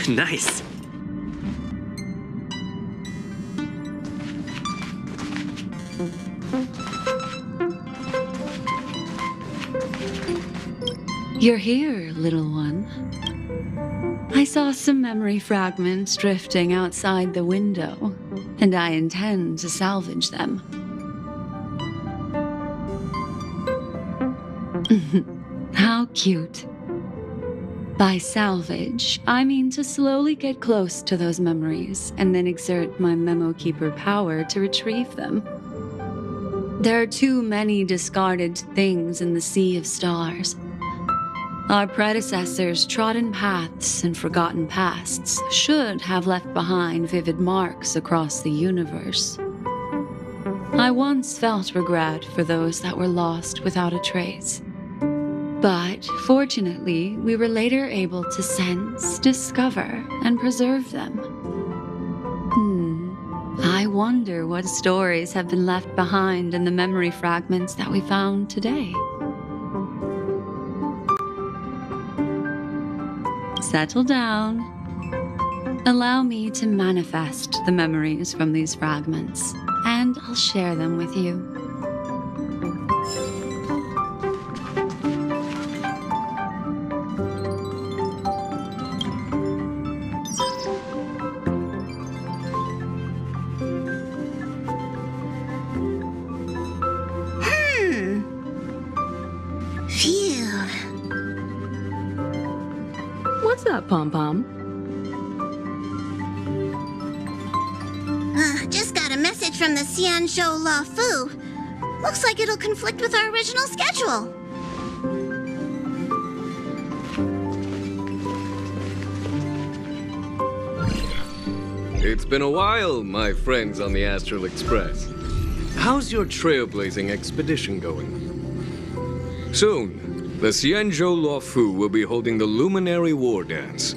Nice. You're here, little one. I saw some memory fragments drifting outside the window, and I intend to salvage them. How cute. By salvage, I mean to slowly get close to those memories and then exert my Memo Keeper power to retrieve them. There are too many discarded things in the sea of stars. Our predecessors' trodden paths and forgotten pasts should have left behind vivid marks across the universe. I once felt regret for those that were lost without a trace. But fortunately, we were later able to sense, discover, and preserve them. I wonder what stories have been left behind in the memory fragments that we found today. Settle down. Allow me to manifest the memories from these fragments, and I'll share them with you. What's up, Pom-Pom? Just got a message from the Xianzhou La Fu. Looks like it'll conflict with our original schedule. It's been a while, my friends on the Astral Express. How's your trailblazing expedition going? Soon, the Xianzhou Luofu will be holding the Luminary War Dance.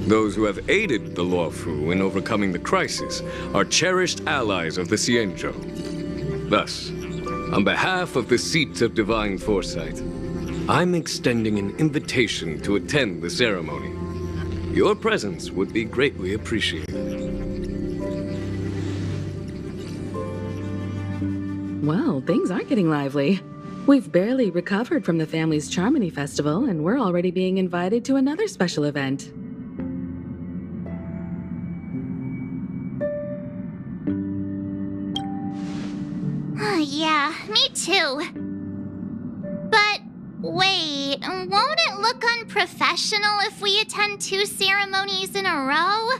Those who have aided the Luofu in overcoming the crisis are cherished allies of the Xianzhou. Thus, on behalf of the Seat of Divine Foresight, I'm extending an invitation to attend the ceremony. Your presence would be greatly appreciated. Well, things aren't getting lively. We've barely recovered from the family's Charmony Festival, and we're already being invited to another special event. Yeah, me too. But wait, won't it look unprofessional if we attend 2 ceremonies in a row?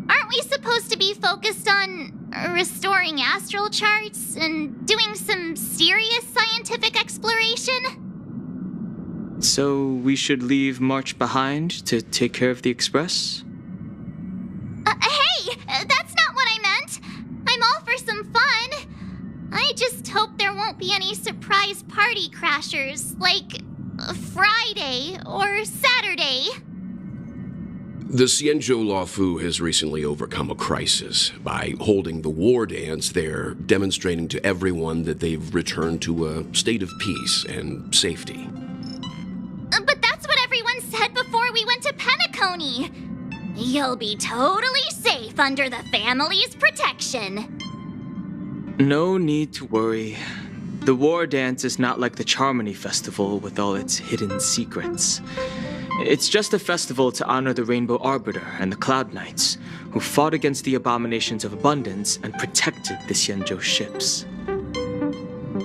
Aren't we supposed to be focused on restoring astral charts and doing some serious scientific exploration? So we should leave March behind to take care of the Express? Hey! That's not what I meant! I'm all for some fun! I just hope there won't be any surprise party crashers, like Friday or Saturday. The Xianzhou Luofu has recently overcome a crisis. By holding the war dance, they're demonstrating to everyone that they've returned to a state of peace and safety. But that's what everyone said before we went to Penacony. You'll be totally safe under the family's protection. No need to worry. The War Dance is not like the Charmony Festival with all its hidden secrets. It's just a festival to honor the Rainbow Arbiter and the Cloud Knights, who fought against the abominations of abundance and protected the Xianzhou ships.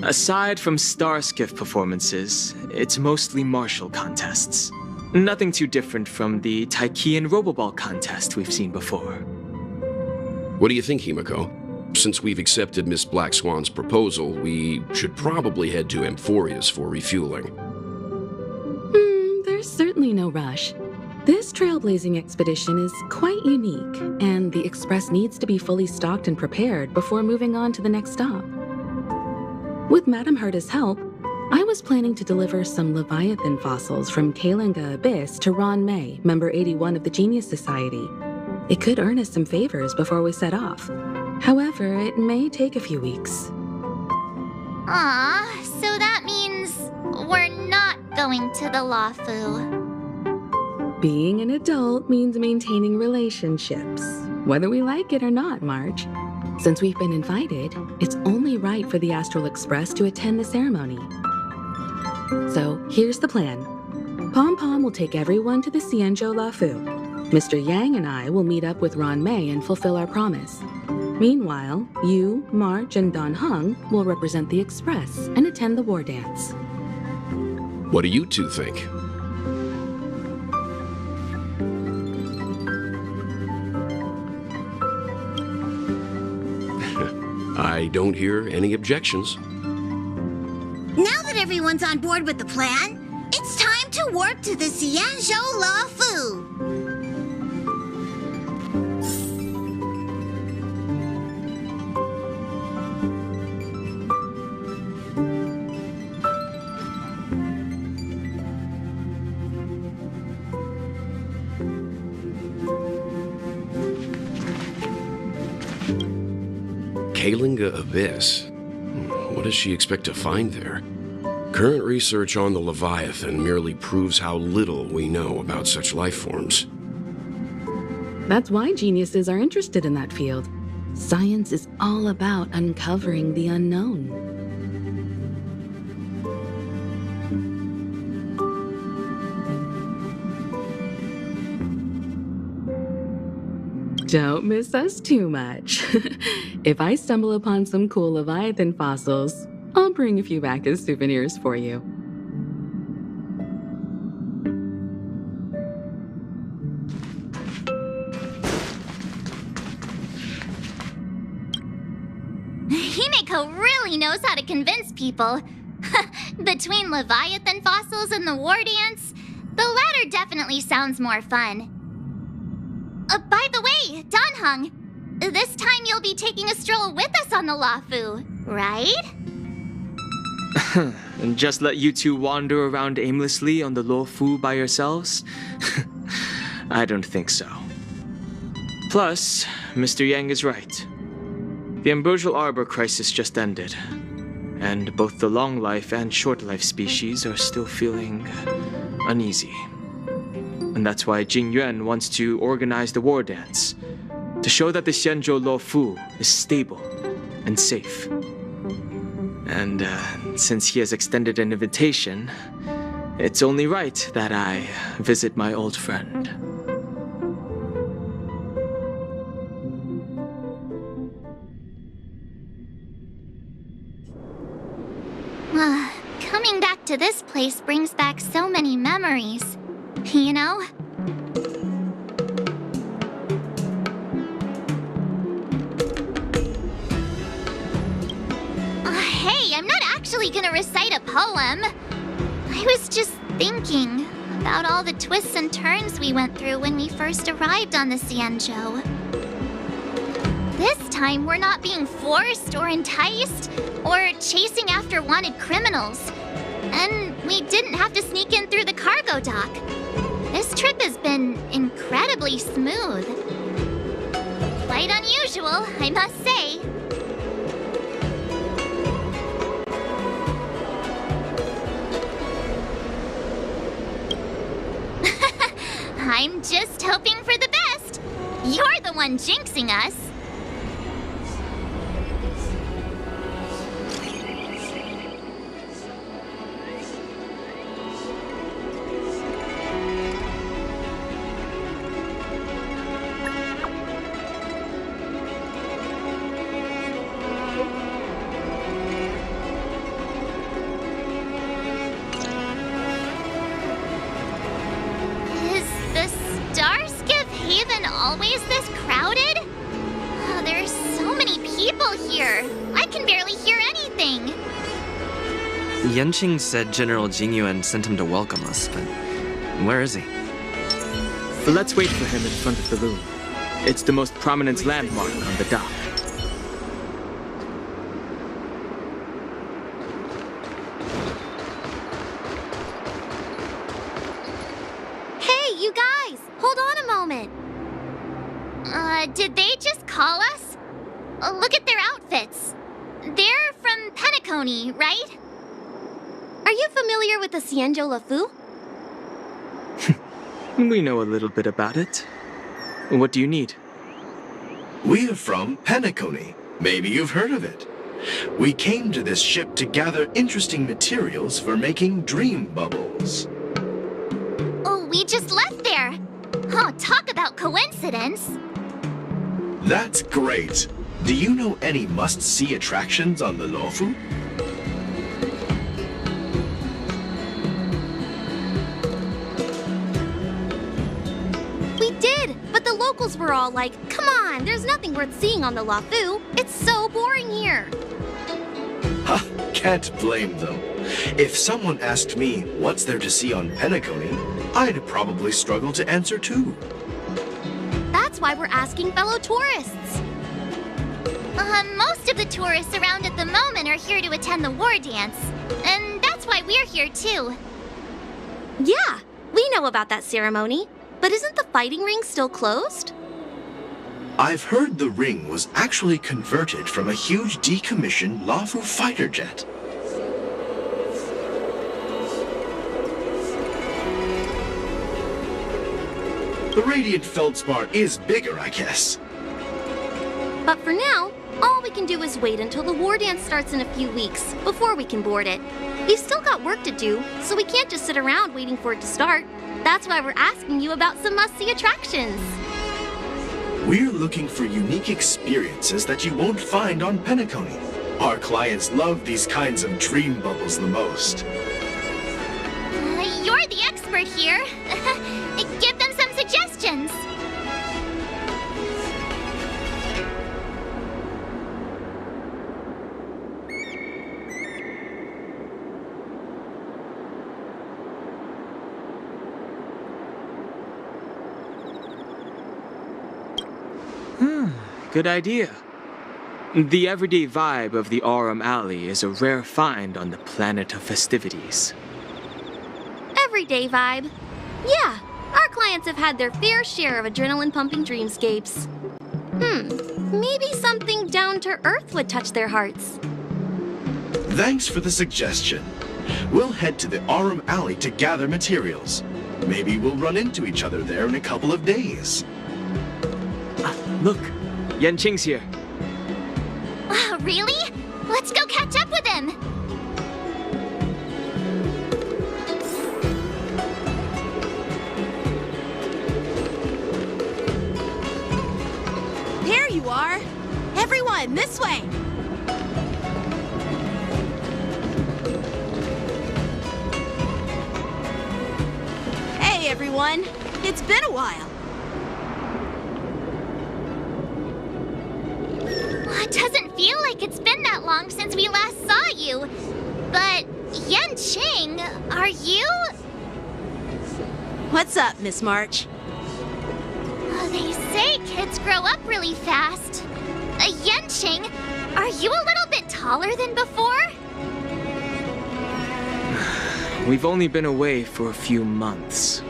Aside from star skiff performances, it's mostly martial contests. Nothing too different from the Taiki and Roboball contest we've seen before. What do you think, Himiko? Since we've accepted Miss Black Swan's proposal, we should probably head to Amphorius for refueling. There's certainly no rush. This trailblazing expedition is quite unique, and the Express needs to be fully stocked and prepared before moving on to the next stop. With Madame Herta's help, I was planning to deliver some Leviathan fossils from Kalinga Abyss to Ron May, member 81 of the Genius Society. It could earn us some favors before we set off. However, it may take a few weeks. So that means we're not going to the Luofu. Being an adult means maintaining relationships, whether we like it or not, Marge. Since we've been invited, it's only right for the Astral Express to attend the ceremony. So here's the plan. Pom Pom will take everyone to the Xianzhou Luofu. Mr. Yang and I will meet up with Ron May and fulfill our promise. Meanwhile, you, March, and Don Hung will represent the Express and attend the War Dance. What do you two think? I don't hear any objections. Now that everyone's on board with the plan, it's time to warp to the Xianzhou Luofu. Kalinga Abyss? What does she expect to find there? Current research on the Leviathan merely proves how little we know about such life forms. That's why geniuses are interested in that field. Science is all about uncovering the unknown. Don't miss us too much. If I stumble upon some cool Leviathan fossils, I'll bring a few back as souvenirs for you. Himiko really knows how to convince people. Between Leviathan fossils and the War Dance, the latter definitely sounds more fun. By the way, Don Hung, this time you'll be taking a stroll with us on the Luofu, right? And just let you two wander around aimlessly on the Luofu by yourselves? I don't think so. Plus, Mr. Yang is right. The ambrosial arbor crisis just ended, and both the long life and short life species are still feeling uneasy. And that's why Jing Yuan wants to organize the war dance, to show that the Xianzhou Luofu is stable and safe. And since he has extended an invitation, it's only right that I visit my old friend. Coming back to this place brings back so many memories, you know? Hey, I'm not actually gonna recite a poem. I was just thinking about all the twists and turns we went through when we first arrived on the Xianzhou. This time, we're not being forced or enticed or chasing after wanted criminals. And we didn't have to sneak in through the cargo dock. This trip has been incredibly smooth. Quite unusual, I must say. I'm just hoping for the best. You're the one jinxing us. Always this crowded? Oh, there's so many people here. I can barely hear anything. Yanqing said General Jing Yuan sent him to welcome us, but where is he? But let's wait for him in front of the loom. It's the most prominent landmark on the dock. Hey, you guys! Hold on a moment. Did they just call us? Look at their outfits. They're from Penacony, right? Are you familiar with the Xianzhou Luofu? We know a little bit about it. What do you need? We're from Penacony. Maybe you've heard of it. We came to this ship to gather interesting materials for making dream bubbles. Oh, we just left there. Oh, talk about coincidence. That's great. Do you know any must-see attractions on the Luofu? We did, but the locals were all like, come on, there's nothing worth seeing on the Luofu. It's so boring here. Ha, can't blame them. If someone asked me what's there to see on Penacony, I'd probably struggle to answer too. That's why we're asking fellow tourists. Most of the tourists around at the moment are here to attend the war dance. And that's why we're here too. Yeah, we know about that ceremony. But isn't the fighting ring still closed? I've heard the ring was actually converted from a huge decommissioned Luofu fighter jet. The radiant feldspar is bigger, I guess. But for now, all we can do is wait until the war dance starts in a few weeks before we can board it. We've still got work to do, so we can't just sit around waiting for it to start. That's why we're asking you about some must-see attractions. We're looking for unique experiences that you won't find on Penacony. Our clients love these kinds of dream bubbles the most. You're the expert here. Give them some suggestions. Good idea. The everyday vibe of the Aurum Alley is a rare find on the planet of festivities. Everyday vibe. Yeah, our clients have had their fair share of adrenaline-pumping dreamscapes. Maybe something down to earth would touch their hearts. Thanks for the suggestion. We'll head to the Aurum Alley to gather materials. Maybe we'll run into each other there in a couple of days. Look, Yanqing's here. Really? Let's go catch up with him! There you are! Everyone, this way! Hey, everyone! It's been a while. It doesn't feel like it's been that long since we last saw you. But, Yanqing, are you? What's up, Miss March? They say kids grow up really fast. Yanqing, are you a little bit taller than before? We've only been away for a few months.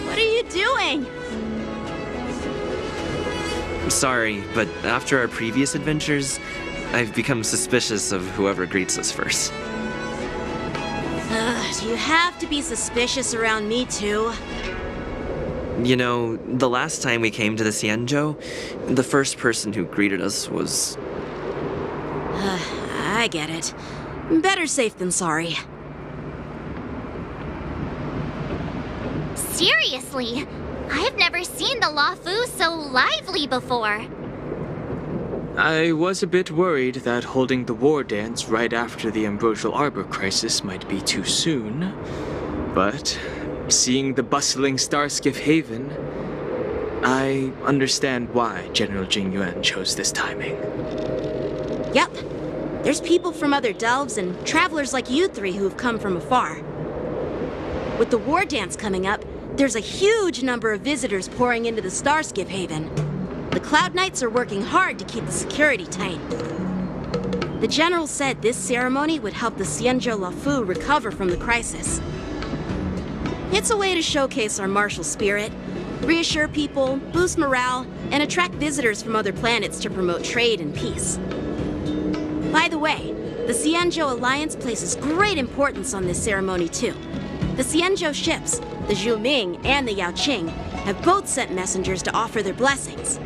What are you doing? Sorry, but after our previous adventures, I've become suspicious of whoever greets us first. Do you have to be suspicious around me, too? You know, the last time we came to the Xianzhou, the first person who greeted us was... I get it. Better safe than sorry. Seriously, I've never seen the Luofu so lively before. I was a bit worried that holding the war dance right after the Ambrosial Arbor crisis might be too soon. But seeing the bustling Starskiff Haven, I understand why General Jingyuan chose this timing. Yep. There's people from other delves and travelers like you three who've come from afar. With the war dance coming up, there's a huge number of visitors pouring into the Starskiff Haven. The Cloud Knights are working hard to keep the security tight. The General said this ceremony would help the Xianzhou Luofu recover from the crisis. It's a way to showcase our martial spirit, reassure people, boost morale, and attract visitors from other planets to promote trade and peace. By the way, the Xianzhou Alliance places great importance on this ceremony too. The Xianzhou ships, the Zhuming and the Yaoqing, have both sent messengers to offer their blessings.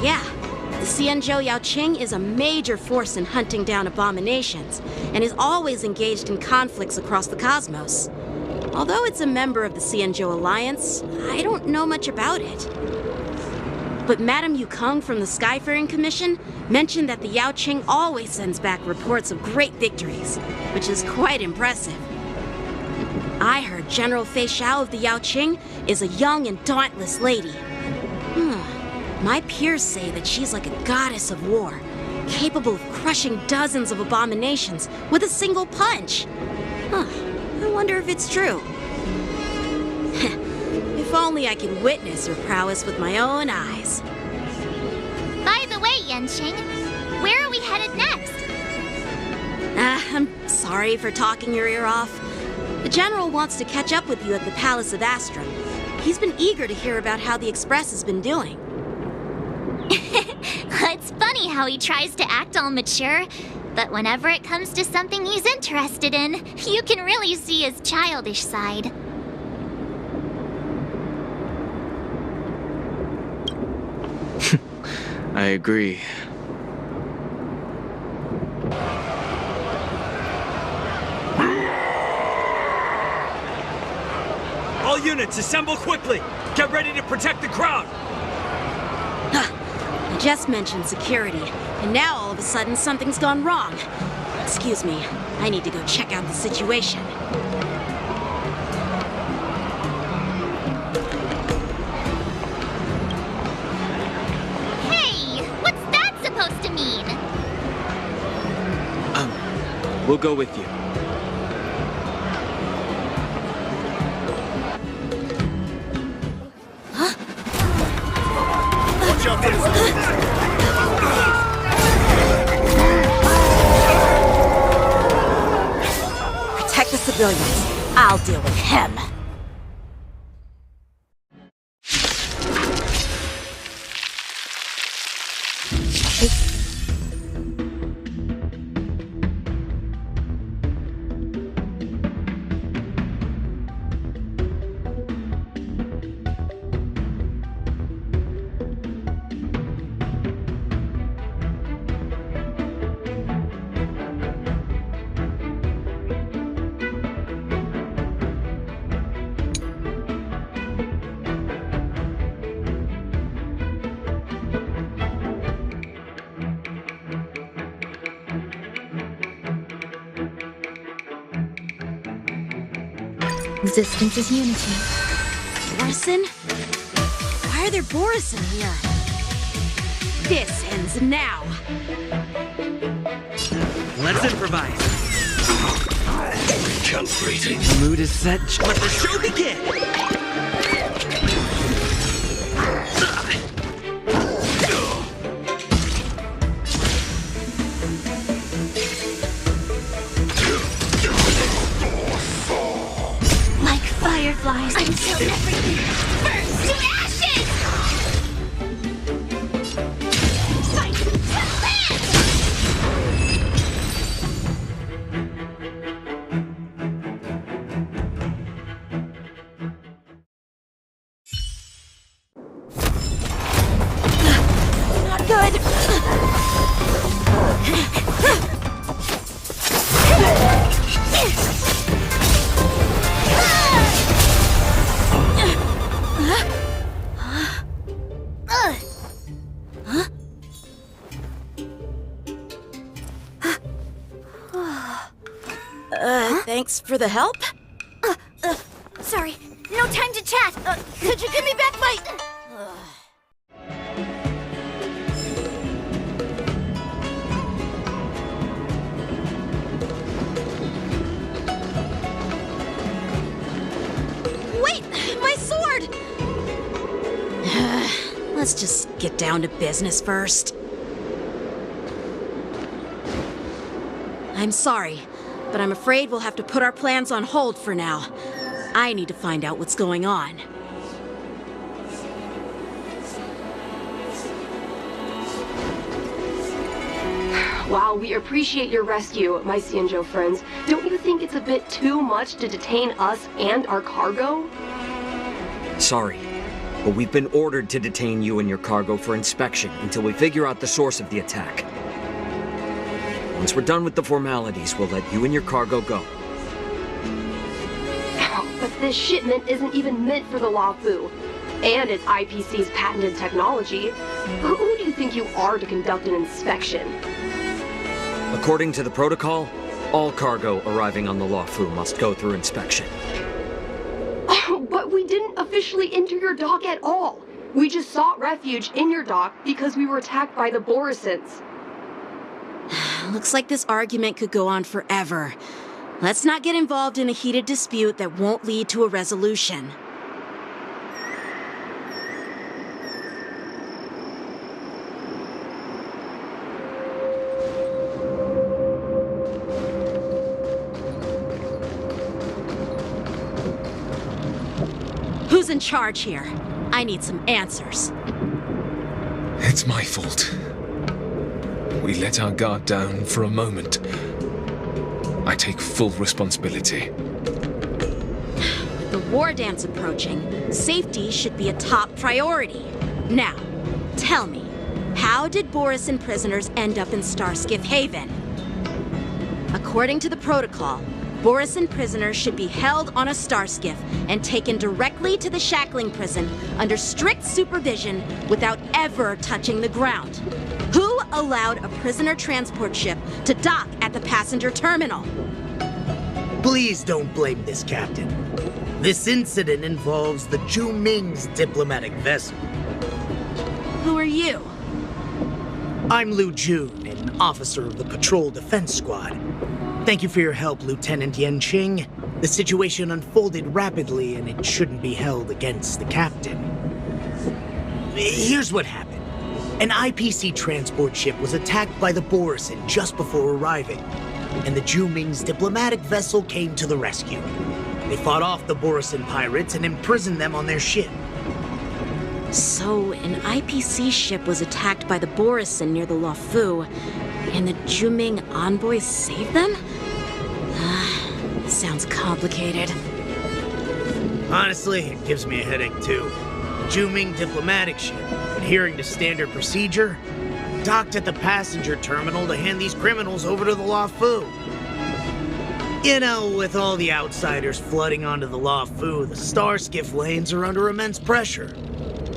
Yeah, the Xianzhou Yaoqing is a major force in hunting down abominations, and is always engaged in conflicts across the cosmos. Although it's a member of the Xianzhou Alliance, I don't know much about it. But Madame Yukong from the Skyfaring Commission mentioned that the Yaoqing always sends back reports of great victories, which is quite impressive. I heard General Fei Xiao of the Yaoqing is a young and dauntless lady. My peers say that she's like a goddess of war, capable of crushing dozens of abominations with a single punch. I wonder if it's true. If only I could witness her prowess with my own eyes. By the way, Yanqing, where are we headed next? I'm sorry for talking your ear off. The General wants to catch up with you at the Palace of Astrum. He's been eager to hear about how the Express has been doing. It's funny how he tries to act all mature, but whenever it comes to something he's interested in, you can really see his childish side. I agree. All units, assemble quickly! Get ready to protect the crowd! I just mentioned security, and now all of a sudden something's gone wrong. Excuse me, I need to go check out the situation. We'll go with you. Watch out for this. Protect the civilians. I'll deal with him. Resistance is unity. Borison? Why are there Borison here? This ends now. Let's improvise. Calibrating. The mood is set. Let the show begin. Fireflies until everything burns to ashes! Fight to Not good. Thanks for the help. Sorry, no time to chat. Could you give me back my... Wait, my sword! Let's just get down to business first. I'm sorry, but I'm afraid we'll have to put our plans on hold for now. I need to find out what's going on. While we appreciate your rescue, my Xianzhou friends, don't you think it's a bit too much to detain us and our cargo? Sorry, but we've been ordered to detain you and your cargo for inspection until we figure out the source of the attack. Once we're done with the formalities, we'll let you and your cargo go. But this shipment isn't even meant for the Luofu, and it's IPC's patented technology. Who do you think you are to conduct an inspection? According to the protocol, all cargo arriving on the Luofu must go through inspection. But we didn't officially enter your dock at all. We just sought refuge in your dock because we were attacked by the Borisons. Looks like this argument could go on forever. Let's not get involved in a heated dispute that won't lead to a resolution. Who's in charge here? I need some answers. It's my fault. We let our guard down for a moment. I take full responsibility. With the war dance approaching, safety should be a top priority. Now, tell me, how did Borison prisoners end up in Starskiff Haven? According to the protocol, Borison prisoners should be held on a starskiff and taken directly to the shackling prison under strict supervision without ever touching the ground. Who allowed a prisoner transport ship to dock at the passenger terminal? Please don't blame this, Captain. This incident involves the Zhu Ming's diplomatic vessel. Who are you? I'm Lu Jun, an officer of the Patrol Defense Squad. Thank you for your help, Lieutenant Yenqing. The situation unfolded rapidly, and it shouldn't be held against the captain. Here's what happened. An IPC transport ship was attacked by the Borisin just before arriving, and the Juming's diplomatic vessel came to the rescue. They fought off the Borisin pirates and imprisoned them on their ship. So, an IPC ship was attacked by the Borisin near the Luofu, and the Juming envoys saved them? Sounds complicated. Honestly, it gives me a headache too. The Juming diplomatic ship, adhering to standard procedure, docked at the passenger terminal to hand these criminals over to the Luofu. You know, with all the outsiders flooding onto the Luofu, the Starskiff lanes are under immense pressure.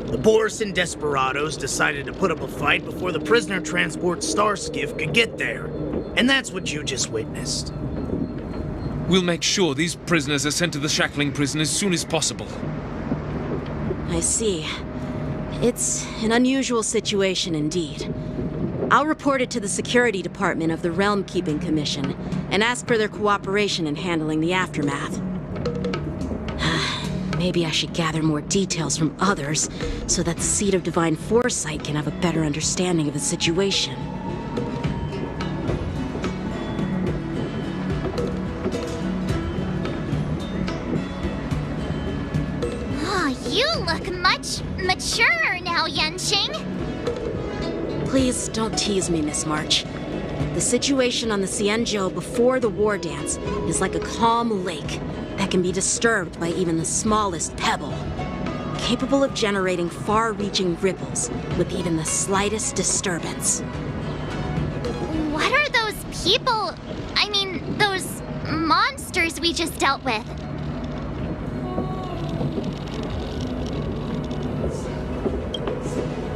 The Borisin desperados decided to put up a fight before the prisoner transport Starskiff could get there. And that's what you just witnessed. We'll make sure these prisoners are sent to the shackling prison as soon as possible. I see. It's an unusual situation indeed. I'll report it to the security department of the Realm Keeping Commission and ask for their cooperation in handling the aftermath. Maybe I should gather more details from others so that the Seat of Divine Foresight can have a better understanding of the situation. You look much maturer now, Yenqing. Please don't tease me, Miss March. The situation on the Xianzhou before the war dance is like a calm lake that can be disturbed by even the smallest pebble, capable of generating far-reaching ripples with even the slightest disturbance. What are those people? I mean, those monsters we just dealt with?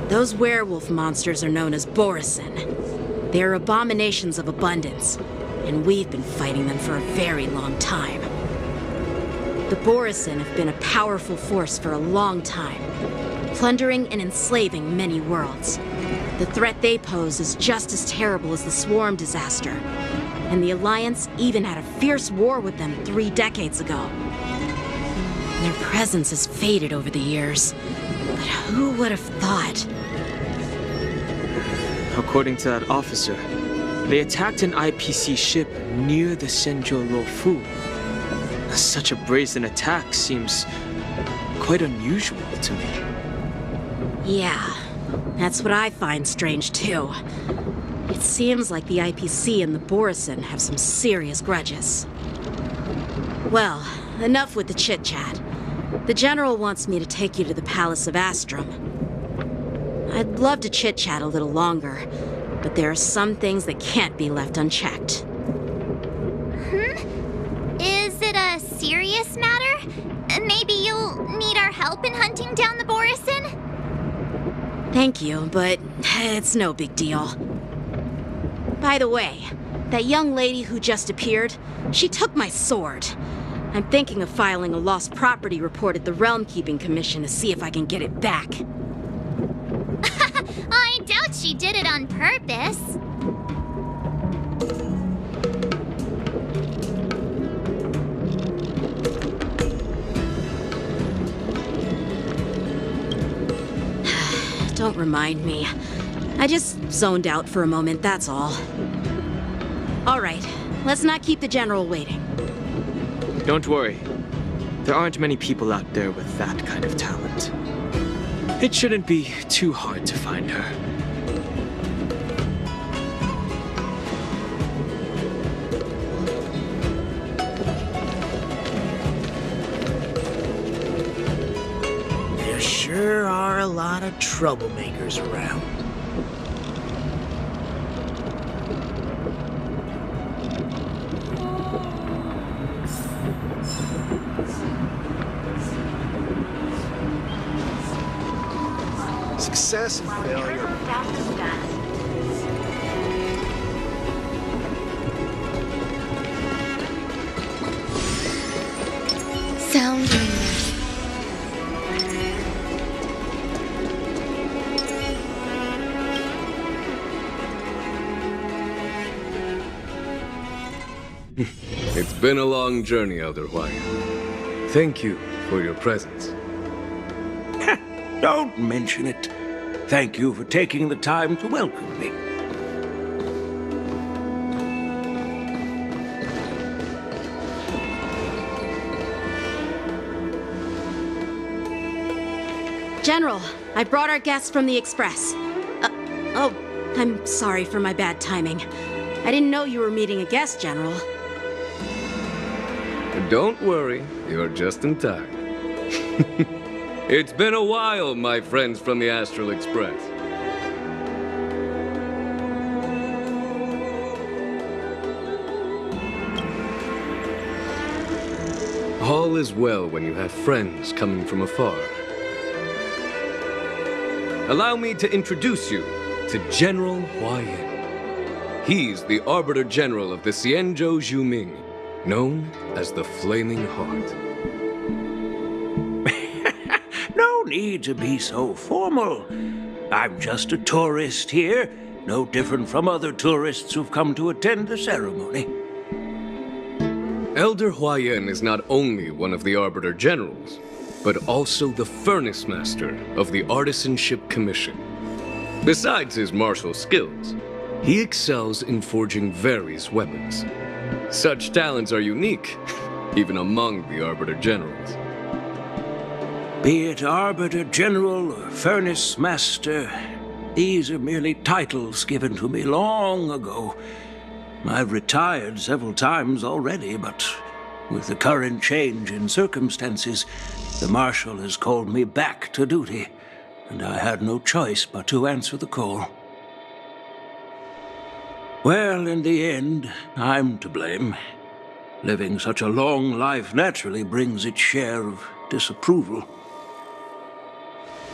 Those werewolf monsters are known as Borisin. They are abominations of abundance, and we've been fighting them for a very long time. The Borisin have been a powerful force for a long time, plundering and enslaving many worlds. The threat they pose is just as terrible as the Swarm disaster, and the Alliance even had a fierce war with them 3 decades ago. Their presence has faded over the years, but who would have thought? According to that officer, they attacked an IPC ship near the Xianzhou Luofu. Such a brazen attack seems quite unusual to me. Yeah, that's what I find strange too. It seems like the IPC and the Borisin have some serious grudges. Well, enough with the chit-chat. The General wants me to take you to the Palace of Astrum. I'd love to chit-chat a little longer, but there are some things that can't be left unchecked. Is it a serious matter? Maybe you'll need our help in hunting down the Borisin? Thank you, but it's no big deal. By the way, that young lady who just appeared, she took my sword. I'm thinking of filing a lost property report at the Realm Keeping Commission to see if I can get it back. I doubt she did it on purpose. Don't remind me. I just zoned out for a moment, that's all. All right, let's not keep the General waiting. Don't worry. There aren't many people out there with that kind of talent. It shouldn't be too hard to find her. There sure are a lot of troublemakers around. Success and failure. Sounding. It's been a long journey, Elder Hwayan. Thank you for your presence. Don't mention it. Thank you for taking the time to welcome me. General, I brought our guests from the Express. Oh, I'm sorry for my bad timing. I didn't know you were meeting a guest, General. Don't worry, you're just in time. It's been a while, my friends from the Astral Express. All is well when you have friends coming from afar. Allow me to introduce you to General Hwayan. He's the Arbiter General of the Xianzhou Zhuming, known as the Flaming Heart. No need to be so formal. I'm just a tourist here, no different from other tourists who've come to attend the ceremony. Elder Hwayan is not only one of the Arbiter Generals, but also the Furnace Master of the Artisanship Commission. Besides his martial skills, he excels in forging various weapons. Such talents are unique, even among the Arbiter Generals. Be it Arbiter General or Furnace Master, these are merely titles given to me long ago. I've retired several times already, but with the current change in circumstances, the Marshal has called me back to duty, and I had no choice but to answer the call. Well, in the end, I'm to blame. Living such a long life naturally brings its share of disapproval.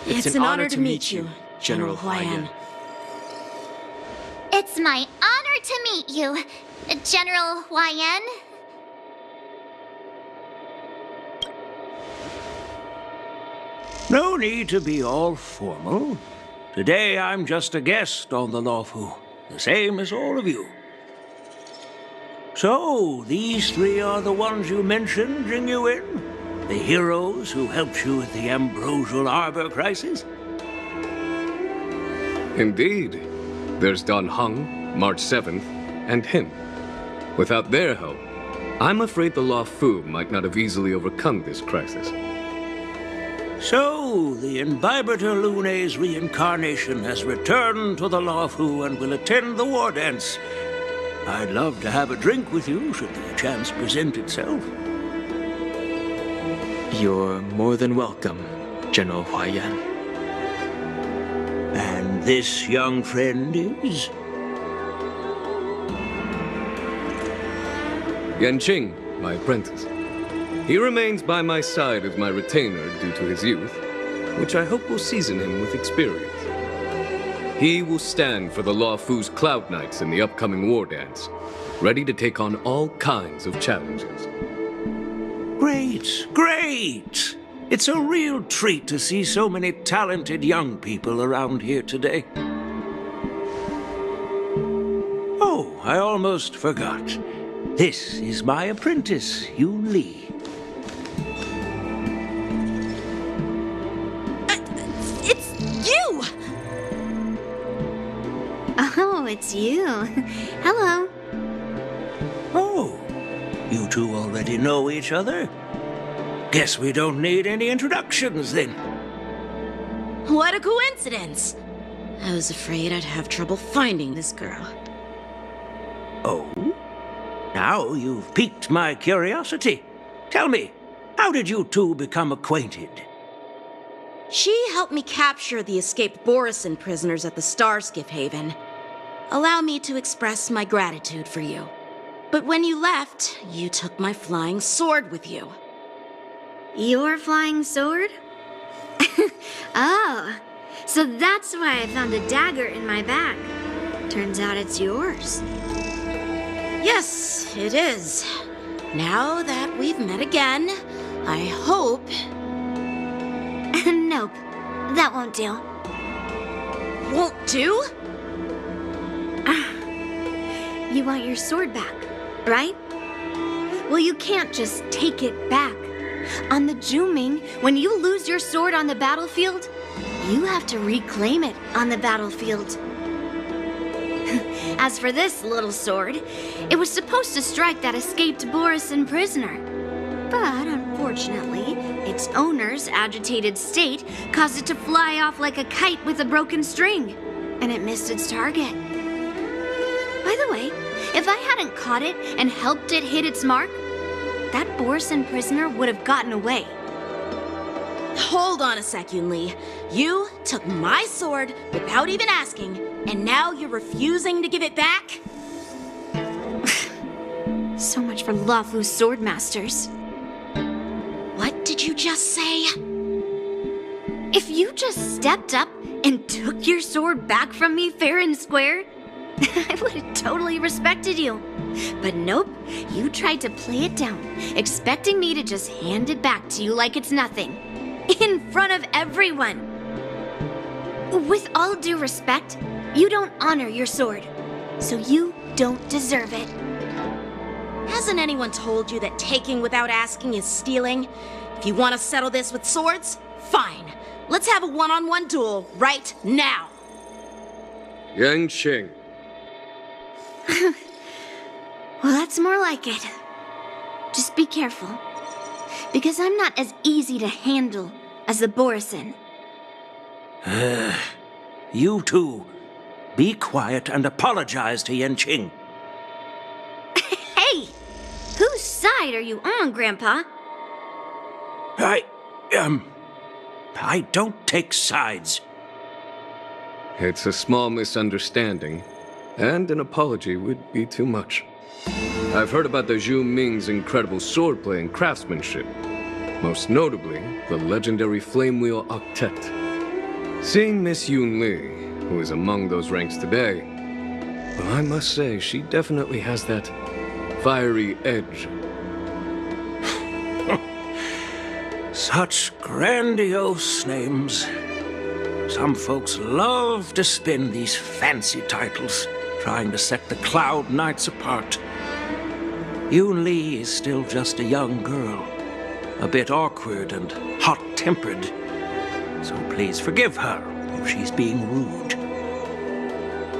It's an honor to meet you, General Hwayan. It's my honor to meet you, General Hwayan. No need to be all formal. Today I'm just a guest on the Luofu, the same as all of you. So, these three are the ones you mentioned, Jingyuin? The heroes who helped you with the Ambrosial Arbor crisis? Indeed. There's Don Hung, March 7th, and him. Without their help, I'm afraid the Luofu might not have easily overcome this crisis. So, the Imbibitor Lune's reincarnation has returned to the Luofu and will attend the war dance. I'd love to have a drink with you should the chance present itself. You're more than welcome, General Hwayan. And this young friend is? Yanqing, my apprentice. He remains by my side as my retainer due to his youth, which I hope will season him with experience. He will stand for the Luofu's Cloud Knights in the upcoming war dance, ready to take on all kinds of challenges. Great, great! It's a real treat to see so many talented young people around here today. Oh, I almost forgot. This is my apprentice, Yoon Lee. Oh, it's you. Hello. Oh, you two already know each other? Guess we don't need any introductions then. What a coincidence! I was afraid I'd have trouble finding this girl. Oh? Now you've piqued my curiosity. Tell me, how did you two become acquainted? She helped me capture the escaped Borisin prisoners at the Starskiff Haven. Allow me to express my gratitude for you. But when you left, you took my flying sword with you. Your flying sword? Oh, so that's why I found a dagger in my bag. Turns out it's yours. Yes, it is. Now that we've met again, I hope... Nope, that won't do. Won't do? You want your sword back, right? Well, you can't just take it back. On the Juming, when you lose your sword on the battlefield, you have to reclaim it on the battlefield. As for this little sword, it was supposed to strike that escaped Borisin prisoner. But unfortunately, its owner's agitated state caused it to fly off like a kite with a broken string, and it missed its target. By the way, if I hadn't caught it and helped it hit its mark, that Borisin prisoner would have gotten away. Hold on a sec, Yunli. You took my sword without even asking, and now you're refusing to give it back? So much for Luofu's swordmasters. What did you just say? If you just stepped up and took your sword back from me fair and square, I would have totally respected you. But nope, you tried to play it down, expecting me to just hand it back to you like it's nothing. In front of everyone. With all due respect, you don't honor your sword, so you don't deserve it. Hasn't anyone told you that taking without asking is stealing? If you want to settle this with swords, fine. Let's have a one-on-one duel right now. Yanqing. Well, that's more like it. Just be careful, because I'm not as easy to handle as the Borisin. You two, be quiet and apologize to Yanqing. Hey! Whose side are you on, Grandpa? I don't take sides. It's a small misunderstanding, and an apology would be too much. I've heard about the Zhu Ming's incredible swordplay and craftsmanship, most notably the legendary Flame Wheel Octet. Seeing Miss Yunli, who is among those ranks today, well, I must say she definitely has that fiery edge. Such grandiose names. Some folks love to spin these fancy titles, trying to set the Cloud Knights apart. Yunli is still just a young girl, a bit awkward and hot-tempered. So please forgive her if she's being rude.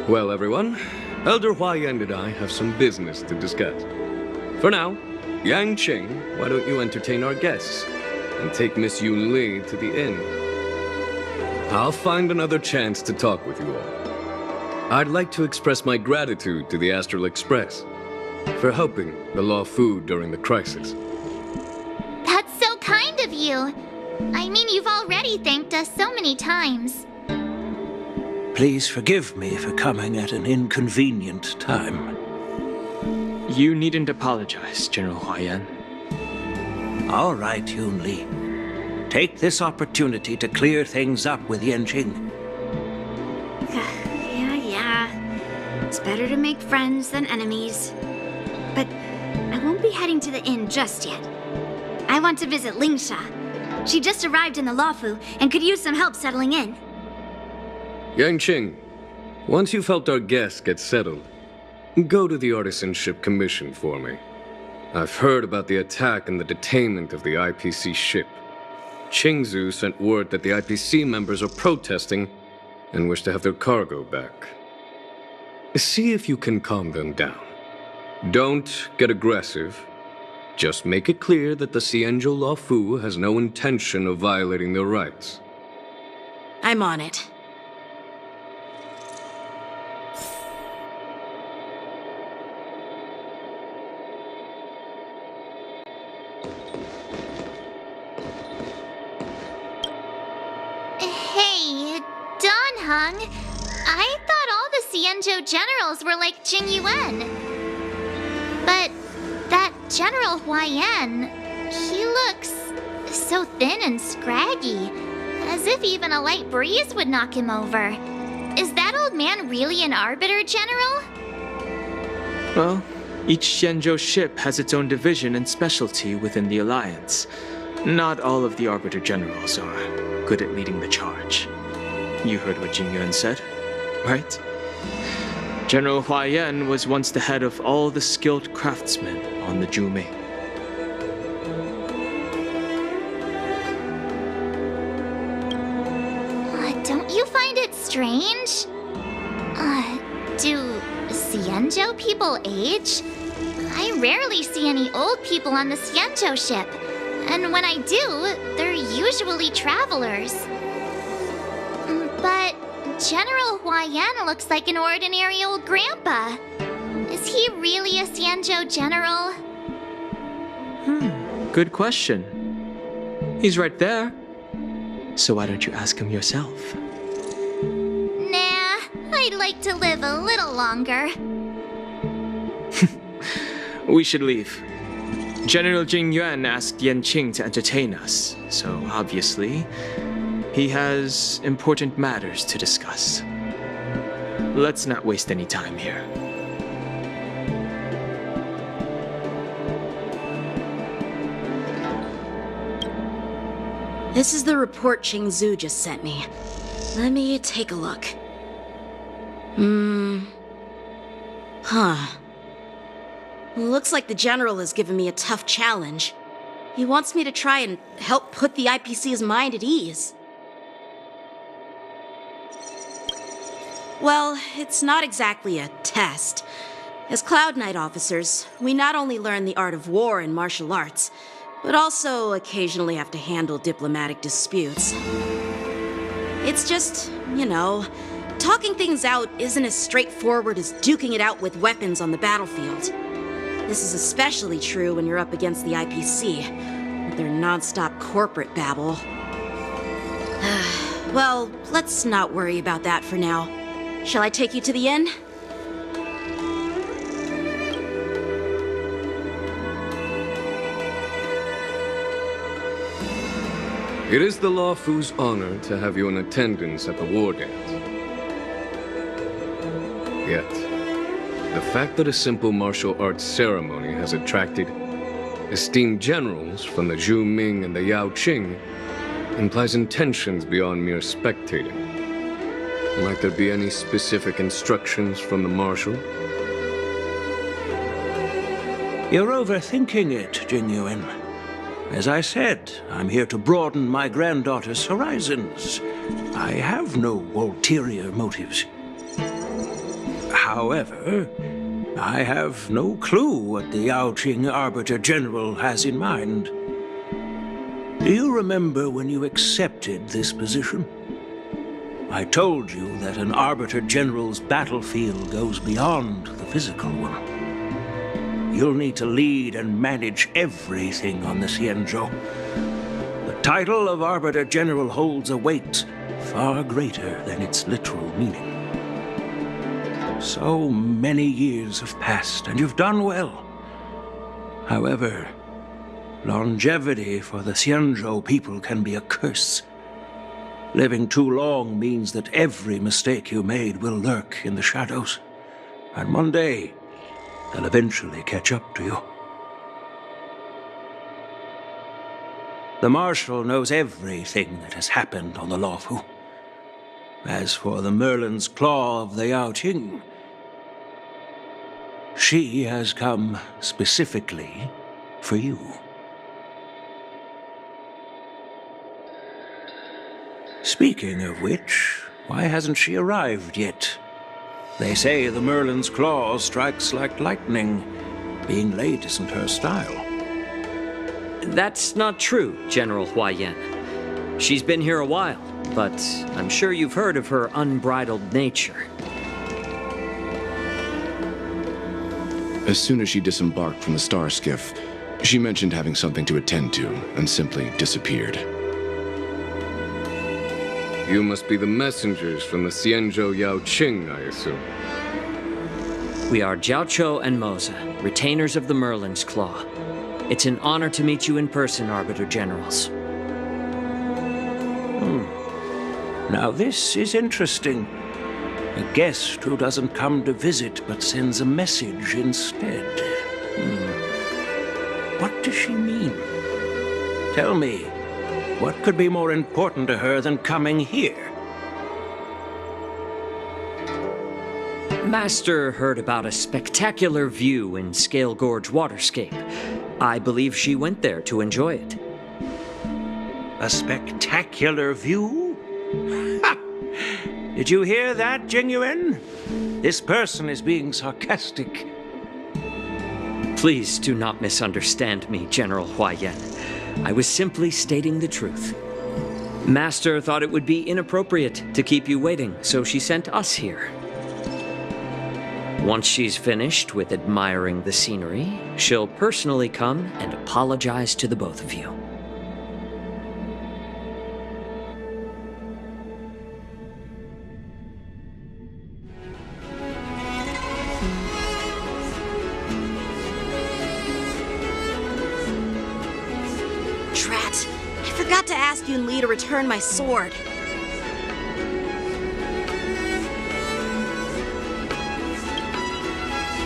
Well, everyone, Elder Huayan and I have some business to discuss. For now, Yanqing, why don't you entertain our guests and take Miss Yunli to the inn? I'll find another chance to talk with you all. I'd like to express my gratitude to the Astral Express for helping the Luofu during the crisis. That's so kind of you. I mean, you've already thanked us so many times. Please forgive me for coming at an inconvenient time. You needn't apologize, General Huayan. All right, Yunli. Take this opportunity to clear things up with Yanqing. Yeah. It's better to make friends than enemies. But I won't be heading to the inn just yet. I want to visit Lingsha. She just arrived in the Luofu and could use some help settling in. Yanqing, once you've helped our guests get settled, go to the Artisanship Commission for me. I've heard about the attack and the detainment of the IPC ship. Qingzu sent word that the IPC members are protesting and wish to have their cargo back. See if you can calm them down. Don't get aggressive. Just make it clear that the Xianzhou Luofu has no intention of violating their rights. I'm on it. Hey, Don Hung. I thought all the Xianzhou generals were like Jing Yuan. But that General Huayan, he looks so thin and scraggy, as if even a light breeze would knock him over. Is that old man really an Arbiter General? Well, each Xianzhou ship has its own division and specialty within the Alliance. Not all of the Arbiter Generals are good at leading the charge. You heard what Jing Yuan said, right? General Huayan was once the head of all the skilled craftsmen on the Zhu Ming. you find it strange? Do Xianzhou people age? I rarely see any old people on the Xianzhou ship. And when I do, they're usually travelers. But General Huaiyan looks like an ordinary old grandpa. Is he really a Xianzhou general? Good question. He's right there. So why don't you ask him yourself? Nah, I'd like to live a little longer. We should leave. General Jing Yuan asked Yanqing to entertain us, so obviously, he has important matters to discuss. Let's not waste any time here. This is the report Qingzu just sent me. Let me take a look. Looks like the General has given me a tough challenge. He wants me to try and help put the IPC's mind at ease. Well, it's not exactly a test. As Cloud Knight officers, we not only learn the art of war and martial arts, but also occasionally have to handle diplomatic disputes. It's just, talking things out isn't as straightforward as duking it out with weapons on the battlefield. This is especially true when you're up against the IPC, with their non-stop corporate babble. Well, let's not worry about that for now. Shall I take you to the inn? It is the Luofu's honor to have you in attendance at the war dance. Yet, the fact that a simple martial arts ceremony has attracted esteemed generals from the Zhu Ming and the Yao Qing implies intentions beyond mere spectating. Might there be any specific instructions from the marshal? You're overthinking it, Jing Yuan. As I said, I'm here to broaden my granddaughter's horizons. I have no ulterior motives. However, I have no clue what the Yao Qing Arbiter General has in mind. Do you remember when you accepted this position? I told you that an Arbiter General's battlefield goes beyond the physical one. You'll need to lead and manage everything on the Xianzhou. The title of Arbiter General holds a weight far greater than its literal meaning. So many years have passed, and you've done well. However, longevity for the Xianzhou people can be a curse. Living too long means that every mistake you made will lurk in the shadows. And one day, they'll eventually catch up to you. The Marshal knows everything that has happened on the Luofu. As for the Merlin's Claw of the Yao Qing, she has come specifically for you. Speaking of which, why hasn't she arrived yet? They say the Merlin's Claw strikes like lightning. Being late isn't her style. That's not true, General Huaiyan. She's been here a while, but I'm sure you've heard of her unbridled nature. As soon as she disembarked from the star skiff, she mentioned having something to attend to and simply disappeared. You must be the messengers from the Xianzhou Yao Qing, I assume. We are Jiaoqiu and Moza, retainers of the Merlin's Claw. It's an honor to meet you in person, Arbiter Generals. Now this is interesting. A guest who doesn't come to visit but sends a message instead. What does she mean? Tell me, what could be more important to her than coming here? Master heard about a spectacular view in Scale Gorge Waterscape. I believe she went there to enjoy it. A spectacular view? Ha! Did you hear that, Jingyuan? This person is being sarcastic. Please do not misunderstand me, General Huayan. I was simply stating the truth. Master thought it would be inappropriate to keep you waiting, so she sent us here. Once she's finished with admiring the scenery, she'll personally come and apologize to the both of you. Drat! I forgot to ask Yun Li to return my sword.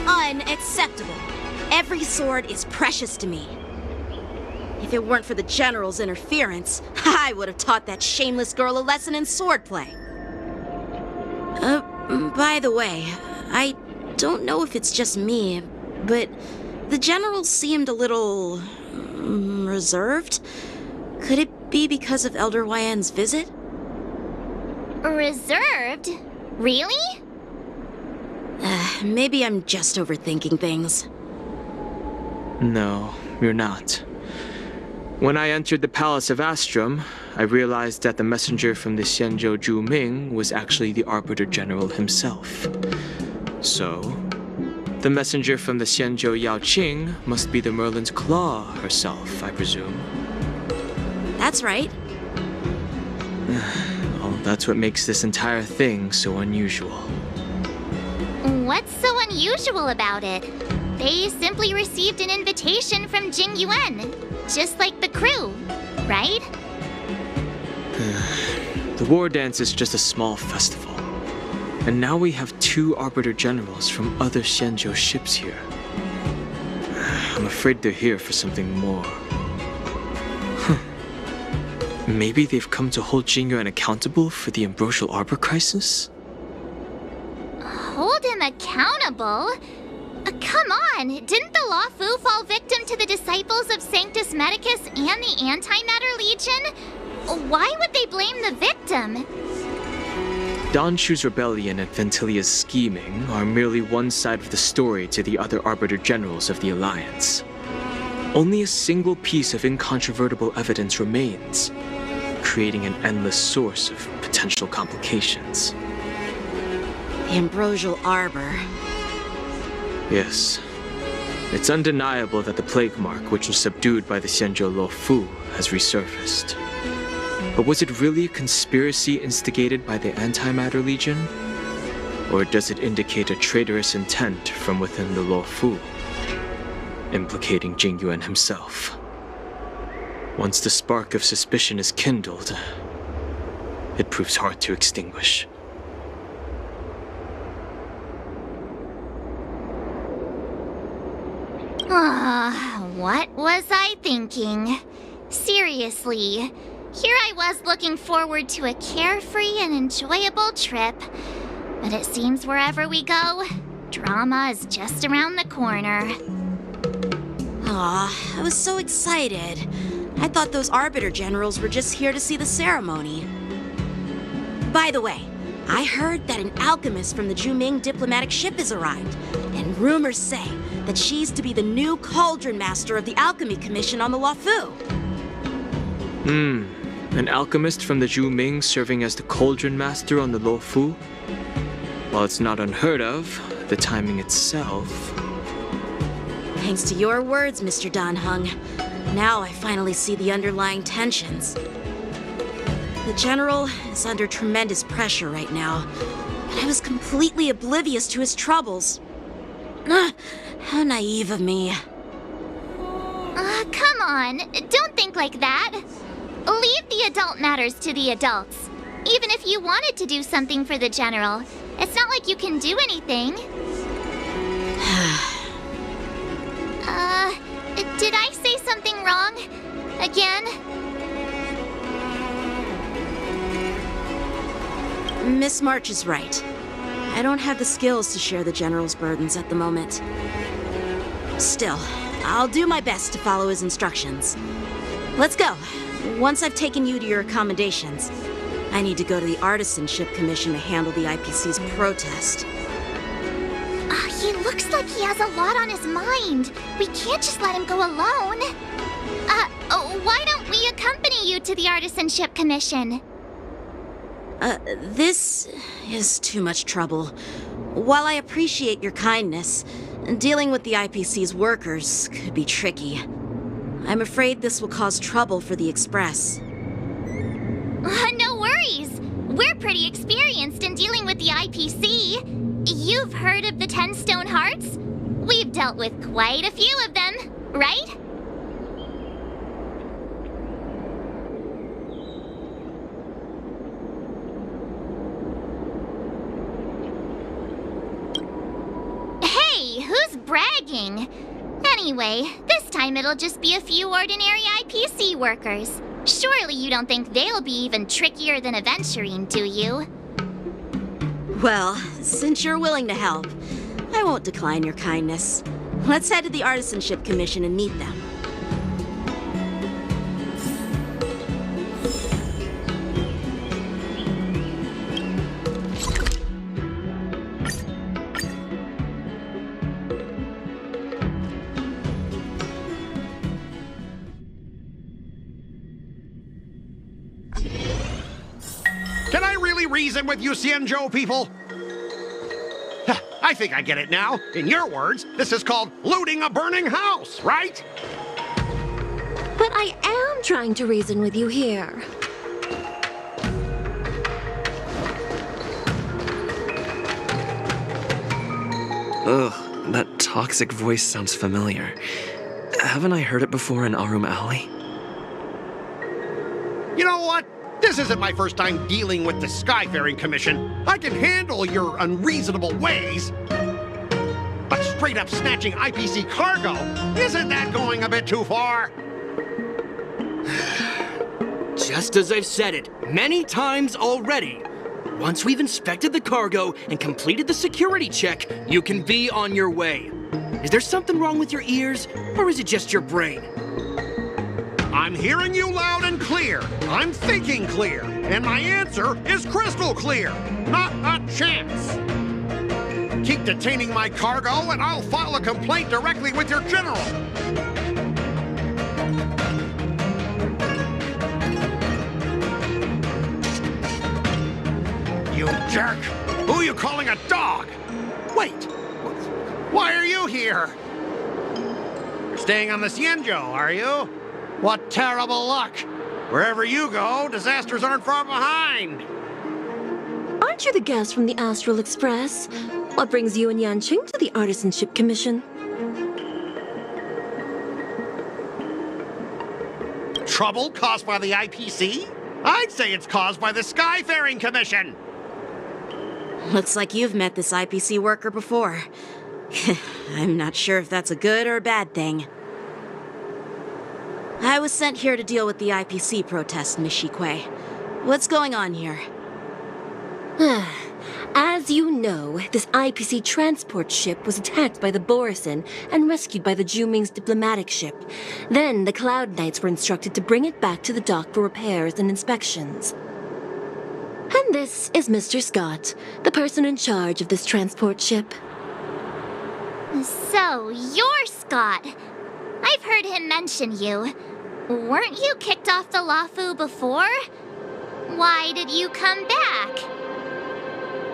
Unacceptable. Every sword is precious to me. If it weren't for the General's interference, I would have taught that shameless girl a lesson in swordplay. By the way, I don't know if it's just me, but the General seemed a little reserved. Could it be because of Elder Huayan's visit? Reserved? Really? Maybe I'm just overthinking things. No, you're not. When I entered the Palace of Astrum, I realized that the messenger from the Xianzhou Zhu Ming was actually the Arbiter General himself. So, the messenger from the Xianzhou Yao Qing must be the Merlin's Claw herself, I presume. That's right. Well, that's what makes this entire thing so unusual. What's so unusual about it? They simply received an invitation from Jingyuan, just like the crew, right? The war dance is just a small festival. And now we have 2 Arbiter Generals from other Xianzhou ships here. I'm afraid they're here for something more. Maybe they've come to hold Jingyuan accountable for the Ambrosial Arbor crisis? Hold him accountable? Come on! Didn't the Law Fu fall victim to the disciples of Sanctus Medicus and the Antimatter Legion? Why would they blame the victim? Don Shu's rebellion and Ventilia's scheming are merely one side of the story to the other Arbiter Generals of the Alliance. Only a single piece of incontrovertible evidence remains, creating an endless source of potential complications. The Ambrosial Arbor. Yes. It's undeniable that the plague mark, which was subdued by the Xianzhou Lo Fu, has resurfaced. But was it really a conspiracy instigated by the Antimatter Legion? Or does it indicate a traitorous intent from within the Lo Fu, implicating Jingyuan himself? Once the spark of suspicion is kindled, it proves hard to extinguish. What was I thinking? Seriously, here I was looking forward to a carefree and enjoyable trip, but it seems wherever we go, drama is just around the corner. Aw, I was so excited. I thought those Arbiter Generals were just here to see the ceremony. By the way, I heard that an alchemist from the Zhuming diplomatic ship has arrived, and rumors say that she's to be the new Cauldron Master of the Alchemy Commission on the Lo Fu. An alchemist from the Zhuming serving as the Cauldron Master on the Lo Fu? While it's not unheard of, the timing itself... Thanks to your words, Mr. Dan Heng. Now I finally see the underlying tensions. The General is under tremendous pressure right now, but I was completely oblivious to his troubles. How naive of me. Come on, don't think like that. Leave the adult matters to the adults. Even if you wanted to do something for the General, it's not like you can do anything. Did I say something wrong? Again? Miss March is right. I don't have the skills to share the General's burdens at the moment. Still, I'll do my best to follow his instructions. Let's go. Once I've taken you to your accommodations, I need to go to the Artisanship Commission to handle the IPC's protest. He looks like he has a lot on his mind. We can't just let him go alone. Why don't we accompany you to the Artisanship Commission? This is too much trouble. While I appreciate your kindness, dealing with the IPC's workers could be tricky. I'm afraid this will cause trouble for the Express. No worries. We're pretty experienced in dealing with the IPC. You've heard of the 10 Stone Hearts? We've dealt with quite a few of them, right? Hey, who's bragging? Anyway, this time it'll just be a few ordinary IPC workers. Surely you don't think they'll be even trickier than Aventurine, do you? Well, since you're willing to help, I won't decline your kindness. Let's head to the Artisanship Commission and meet them. Can I really reason with you Xianzhou people? I think I get it now. In your words, this is called looting a burning house, right? But I am trying to reason with you here. Ugh, that toxic voice sounds familiar. Haven't I heard it before in Arum Alley? You know what? This isn't my first time dealing with the Skyfaring Commission. I can handle your unreasonable ways. But straight up snatching IPC cargo, isn't that going a bit too far? Just as I've said it many times already. Once we've inspected the cargo and completed the security check, you can be on your way. Is there something wrong with your ears, or is it just your brain? I'm hearing you loud and clear. I'm thinking clear. And my answer is crystal clear. Not a chance. Keep detaining my cargo and I'll file a complaint directly with your general. You jerk! Who are you calling a dog? Wait, why are you here? You're staying on the Xianzhou, are you? What terrible luck! Wherever you go, disasters aren't far behind! Aren't you the guest from the Astral Express? What brings you and Yanqing to the Artisanship Commission? Trouble caused by the IPC? I'd say it's caused by the Skyfaring Commission! Looks like you've met this IPC worker before. I'm not sure if that's a good or a bad thing. I was sent here to deal with the IPC protest, Miss Shikui. What's going on here? As you know, this IPC transport ship was attacked by the Borisin and rescued by the Juming's diplomatic ship. Then the Cloud Knights were instructed to bring it back to the dock for repairs and inspections. And this is Mr. Scott, the person in charge of this transport ship. So, you're Scott. I've heard him mention you. Weren't you kicked off the Lafu before? Why did you come back?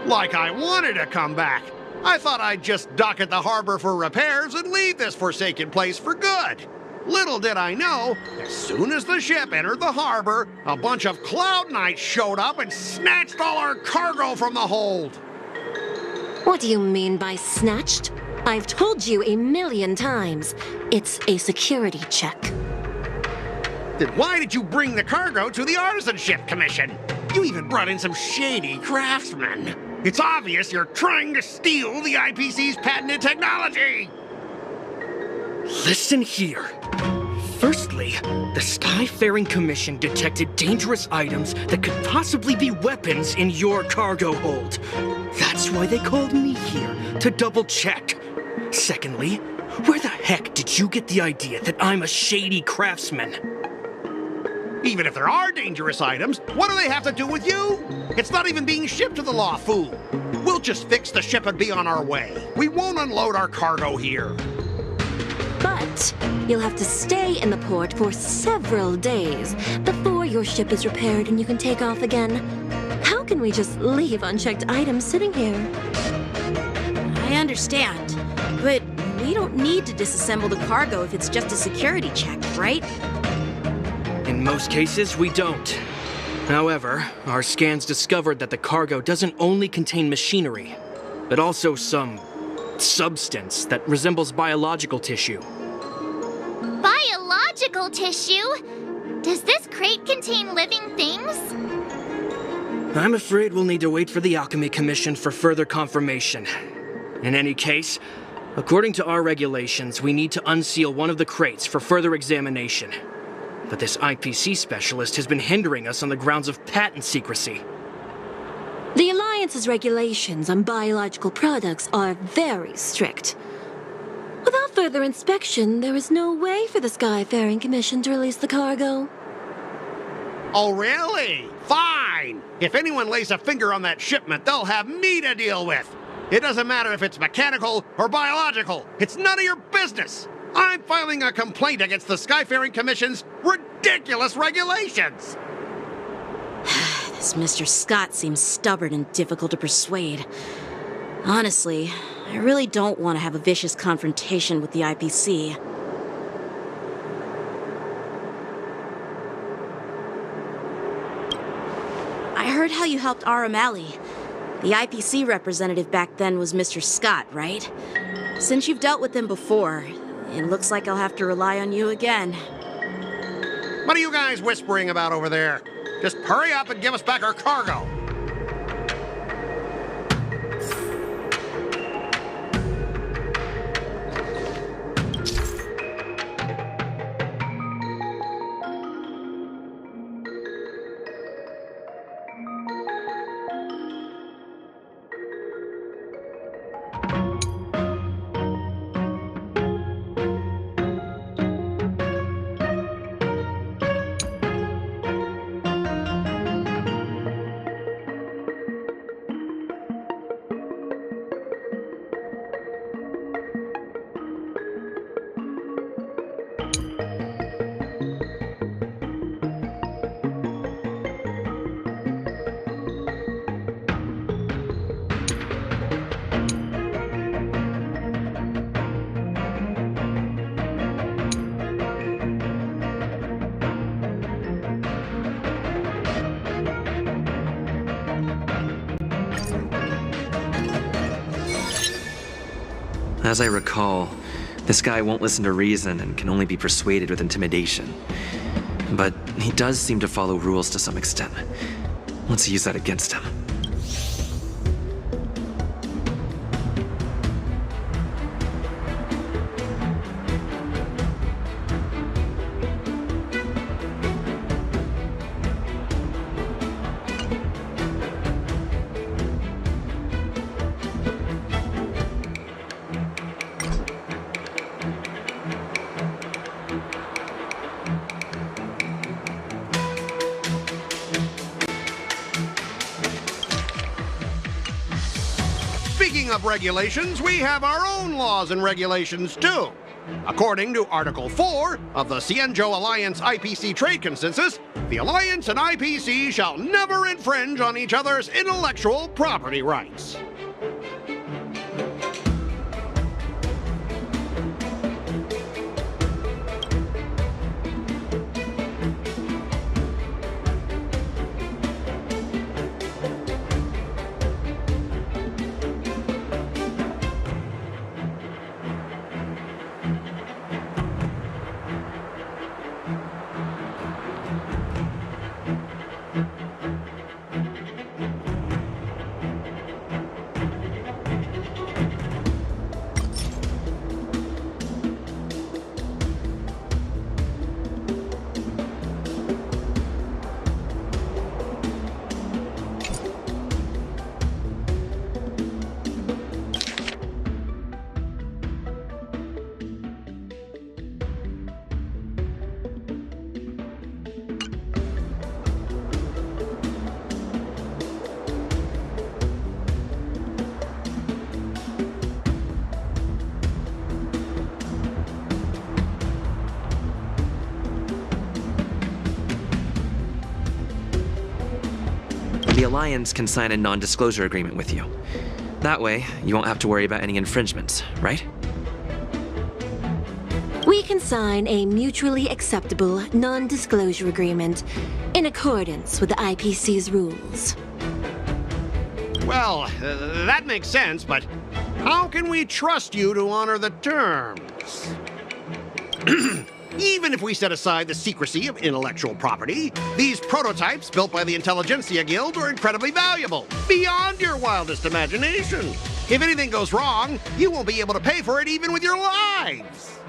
Like I wanted to come back. I thought I'd just dock at the harbor for repairs and leave this forsaken place for good. Little did I know, as soon as the ship entered the harbor, a bunch of Cloud Knights showed up and snatched all our cargo from the hold. What do you mean by snatched? I've told you 1,000,000 times. It's a security check. Then why did you bring the cargo to the Artisanship Commission? You even brought in some shady craftsmen. It's obvious you're trying to steal the IPC's patented technology! Listen here. Firstly, the Skyfaring Commission detected dangerous items that could possibly be weapons in your cargo hold. That's why they called me here, to double-check. Secondly, where the heck did you get the idea that I'm a shady craftsman? Even if there are dangerous items, what do they have to do with you? It's not even being shipped to the Luofu. We'll just fix the ship and be on our way. We won't unload our cargo here. But you'll have to stay in the port for several days before your ship is repaired and you can take off again. How can we just leave unchecked items sitting here? I understand, but we don't need to disassemble the cargo if it's just a security check, right? In most cases, we don't. However, our scans discovered that the cargo doesn't only contain machinery, but also some substance that resembles biological tissue. Biological tissue? Does this crate contain living things? I'm afraid we'll need to wait for the Alchemy Commission for further confirmation. In any case, according to our regulations, we need to unseal one of the crates for further examination. But this IPC specialist has been hindering us on the grounds of patent secrecy. The Alliance's regulations on biological products are very strict. Without further inspection, there is no way for the Skyfaring Commission to release the cargo. Oh, really? Fine! If anyone lays a finger on that shipment, they'll have me to deal with. It doesn't matter if it's mechanical or biological. It's none of your business. I'm filing a complaint against the Skyfaring Commission's ridiculous regulations. This Mr. Scott seems stubborn and difficult to persuade. Honestly, I really don't want to have a vicious confrontation with the IPC. I heard how you helped Aramali. The IPC representative back then was Mr. Scott, right? Since you've dealt with him before, it looks like I'll have to rely on you again. What are you guys whispering about over there? Just hurry up and give us back our cargo. As I recall, this guy won't listen to reason and can only be persuaded with intimidation. But he does seem to follow rules to some extent. Let's use that against him. Speaking of regulations, we have our own laws and regulations too. According to Article 4 of the Cienjo Alliance IPC Trade Consensus, the Alliance and IPC shall never infringe on each other's intellectual property rights. the Alliance can sign a non-disclosure agreement with you. That way, you won't have to worry about any infringements, right? We can sign a mutually acceptable non-disclosure agreement in accordance with the IPC's rules. Well, that makes sense, but how can we trust you to honor the terms? Even if we set aside the secrecy of intellectual property, these prototypes built by the Intelligentsia Guild are incredibly valuable, beyond your wildest imagination. If anything goes wrong, you won't be able to pay for it even with your lives.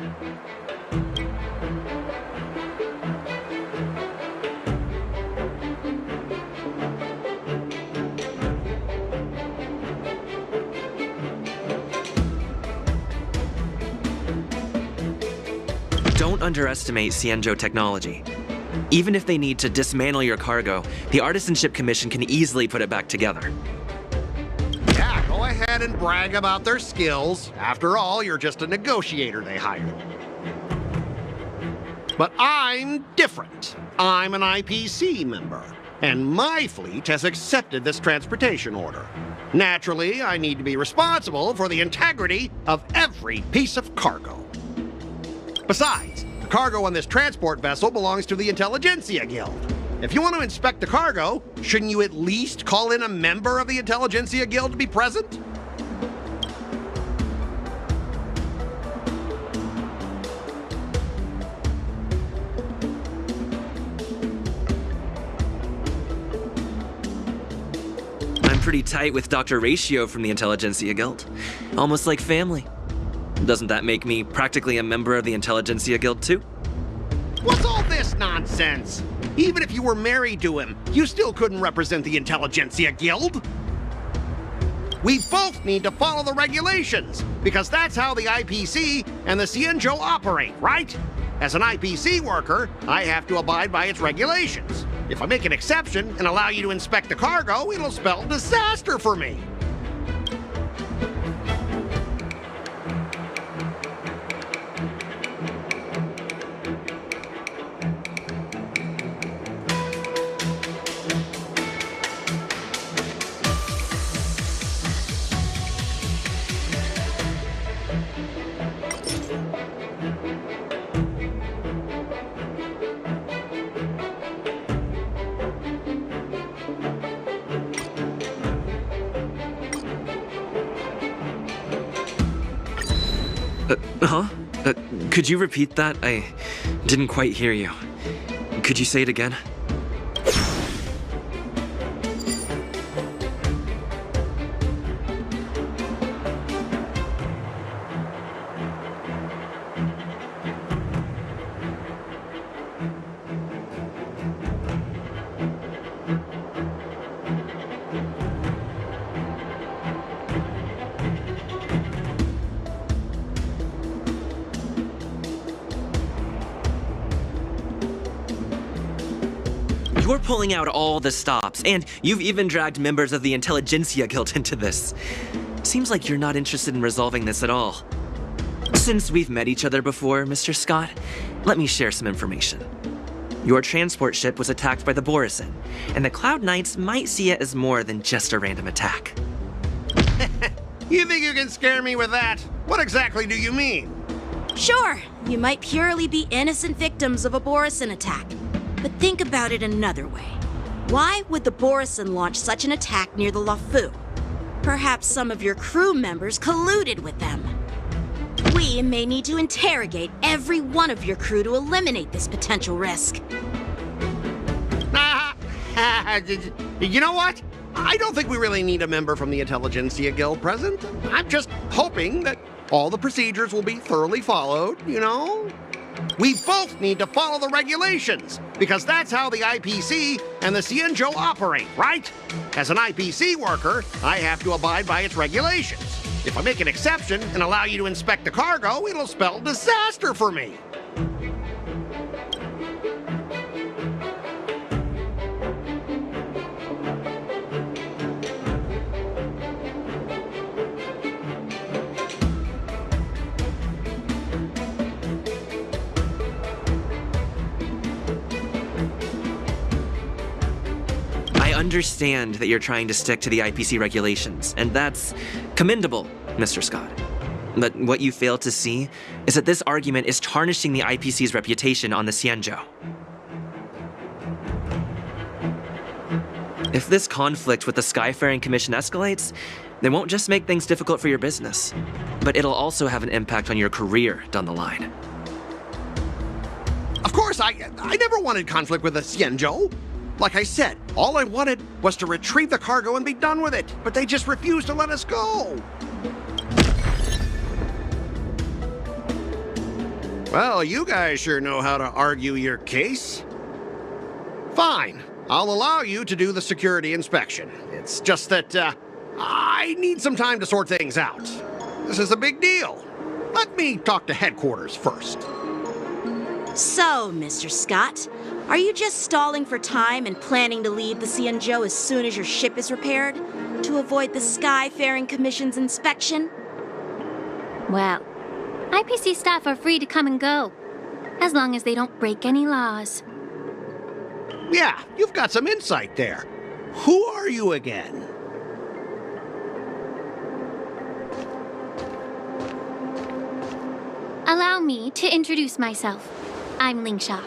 Don't underestimate Cienjo technology. Even if they need to dismantle your cargo, the Artisanship Commission can easily put it back together. Yeah, go ahead and brag about their skills. After all, you're just a negotiator they hired. But I'm different. I'm an IPC member, and my fleet has accepted this transportation order. Naturally, I need to be responsible for the integrity of every piece of cargo. Besides, the cargo on this transport vessel belongs to the Intelligentsia Guild. If you want to inspect the cargo, shouldn't you at least call in a member of the Intelligentsia Guild to be present? I'm pretty tight with Dr. Ratio from the Intelligentsia Guild. Almost like family. Doesn't that make me practically a member of the Intelligentsia Guild too? What's all this nonsense? Even if you were married to him, you still couldn't represent the Intelligentsia Guild. We both need to follow the regulations, because that's how the IPC and the Cienjo operate, right? As an IPC worker, I have to abide by its regulations. If I make an exception and allow you to inspect the cargo, it'll spell disaster for me. Could you repeat that? I didn't quite hear you. Could you say it again? You're pulling out all the stops, and you've even dragged members of the Intelligentsia Guild into this. Seems like you're not interested in resolving this at all. Since we've met each other before, Mr. Scott, let me share some information. Your transport ship was attacked by the Borison, and the Cloud Knights might see it as more than just a random attack. You think you can scare me with that? What exactly do you mean? Sure, you might purely be innocent victims of a Borison attack. But think about it another way. Why would the Borison launch such an attack near the LaFu? Perhaps some of your crew members colluded with them. We may need to interrogate every one of your crew to eliminate this potential risk. You know what? I don't think we really need a member from the Intelligentsia Guild present. I'm just hoping that all the procedures will be thoroughly followed, you know? We both need to follow the regulations, because that's how the IPC and the Cienjo operate, right? As an IPC worker, I have to abide by its regulations. If I make an exception and allow you to inspect the cargo, it'll spell disaster for me. I understand that you're trying to stick to the IPC regulations, and that's commendable, Mr. Scott. But what you fail to see is that this argument is tarnishing the IPC's reputation on the Xianzhou. If this conflict with the Skyfaring Commission escalates, they won't just make things difficult for your business, but it'll also have an impact on your career down the line. Of course, I never wanted conflict with the Xianzhou. Like I said, all I wanted was to retrieve the cargo and be done with it, but they just refused to let us go. Well, you guys sure know how to argue your case. Fine, I'll allow you to do the security inspection. It's just that, I need some time to sort things out. This is a big deal. Let me talk to headquarters first. So, Mr. Scott, are you just stalling for time and planning to leave the Xianzhou as soon as your ship is repaired? To avoid the Skyfaring Commission's inspection? Well, IPC staff are free to come and go, as long as they don't break any laws. Yeah, you've got some insight there. Who are you again? Allow me to introduce myself. I'm Lingsha,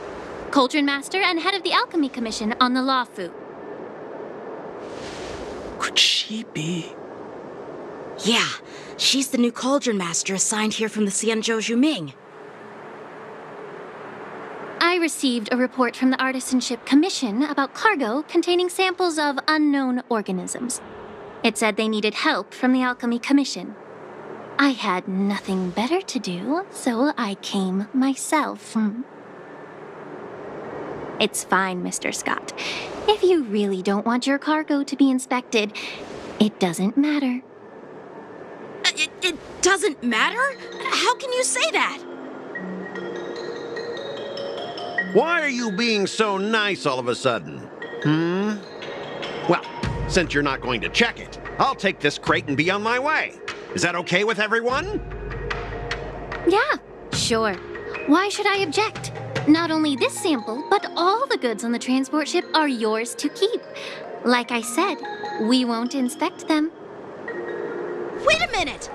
Cauldron Master and head of the Alchemy Commission on the Luofu. Could she be? Yeah, she's the new Cauldron Master assigned here from the Xianzhou Zhuming. I received a report from the Artisanship Commission about cargo containing samples of unknown organisms. It said they needed help from the Alchemy Commission. I had nothing better to do, so I came myself. It's fine, Mr. Scott. If you really don't want your cargo to be inspected, it doesn't matter. It doesn't matter? How can you say that? Why are you being so nice all of a sudden? Well, since you're not going to check it, I'll take this crate and be on my way. Is that okay with everyone? Yeah, sure. Why should I object? Not only this sample, but all the goods on the transport ship are yours to keep. Like I said, we won't inspect them. Wait a minute!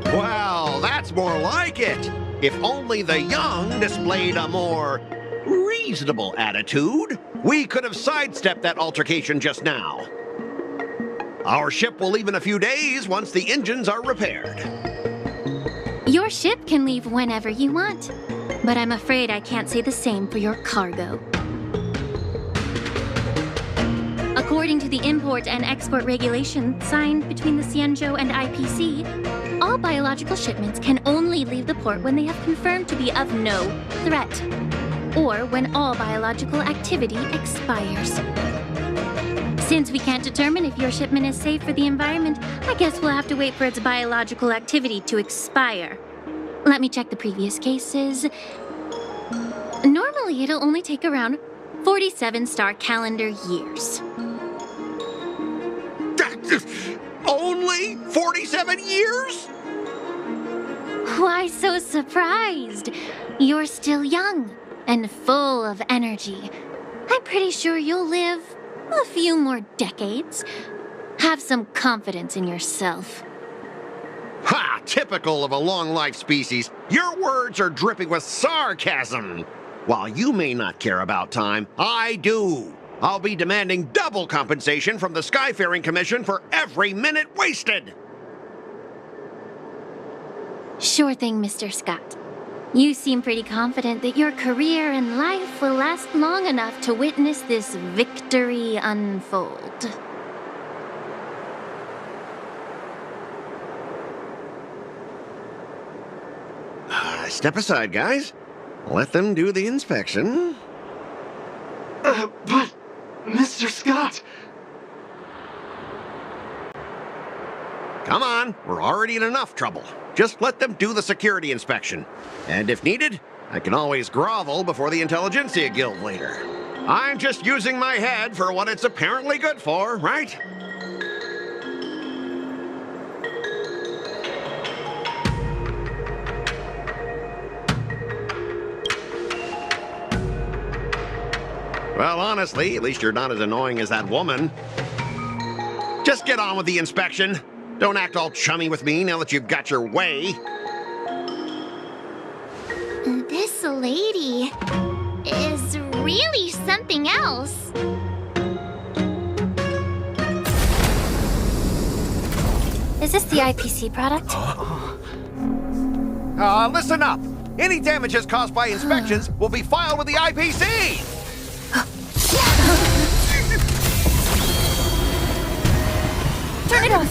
Well, that's more like it. If only the young displayed a more reasonable attitude, we could have sidestepped that altercation just now. Our ship will leave in a few days once the engines are repaired. Your ship can leave whenever you want, but I'm afraid I can't say the same for your cargo. According to the import and export regulation signed between the Xianzhou and IPC, all biological shipments can only leave the port when they have confirmed to be of no threat, or when all biological activity expires. Since we can't determine if your shipment is safe for the environment, I guess we'll have to wait for its biological activity to expire. Let me check the previous cases. Normally, it'll only take around 47 star calendar years. Only 47 years? Why so surprised? You're still young and full of energy. I'm pretty sure you'll live a few more decades. Have some confidence in yourself. Ha! Typical of a long-life species. Your words are dripping with sarcasm. While you may not care about time, I do. I'll be demanding double compensation from the Skyfaring Commission for every minute wasted. Sure thing, Mr. Scott. You seem pretty confident that your career and life will last long enough to witness this victory unfold. Step aside, guys. Let them do the inspection. But, Mr. Scott... Come on, we're already in enough trouble. Just let them do the security inspection. And if needed, I can always grovel before the Intelligentsia Guild later. I'm just using my head for what it's apparently good for, right? Well, honestly, at least you're not as annoying as that woman. Just get on with the inspection. Don't act all chummy with me now that you've got your way. This lady is really something else. Is this the IPC product? Listen up. Any damages caused by inspections will be filed with the IPC. Turn it off!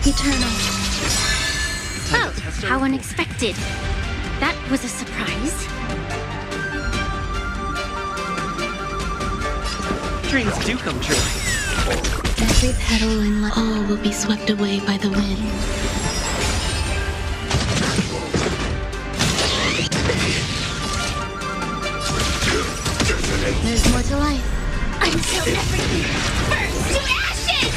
Eternal. Oh, how unexpected. That was a surprise. Dreams do come true. Every petal and all will be swept away by the wind. There's more to life. Until everything burns to ashes!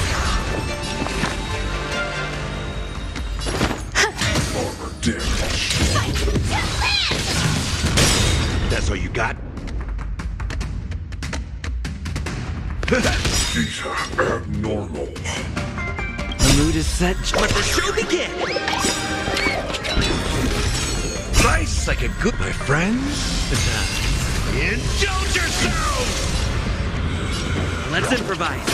Fight to live! That's all you got? These are abnormal. The mood is set. Let the show begin! Nice, like a good, my friends. Indulge yourselves! Let's improvise.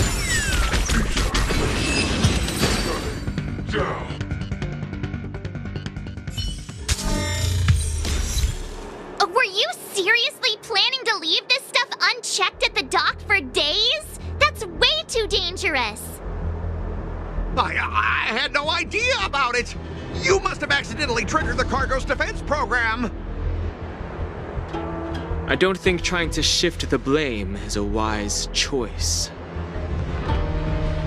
Were you seriously planning to leave this stuff unchecked at the dock for days? That's way too dangerous. I had no idea about it. You must have accidentally triggered the cargo's defense program. I don't think trying to shift the blame is a wise choice.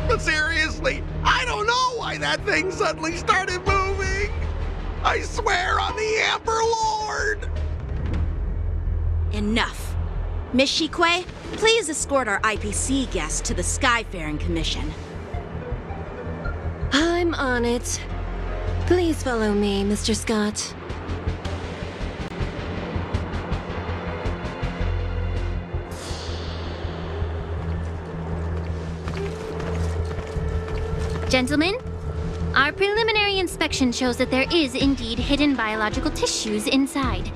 But seriously, I don't know why that thing suddenly started moving. I swear on the Amber Lord. Enough. Miss Shikwe, please escort our IPC guests to the Skyfaring Commission. I'm on it. Please follow me, Mr. Scott. Gentlemen, our preliminary inspection shows that there is indeed hidden biological tissues inside.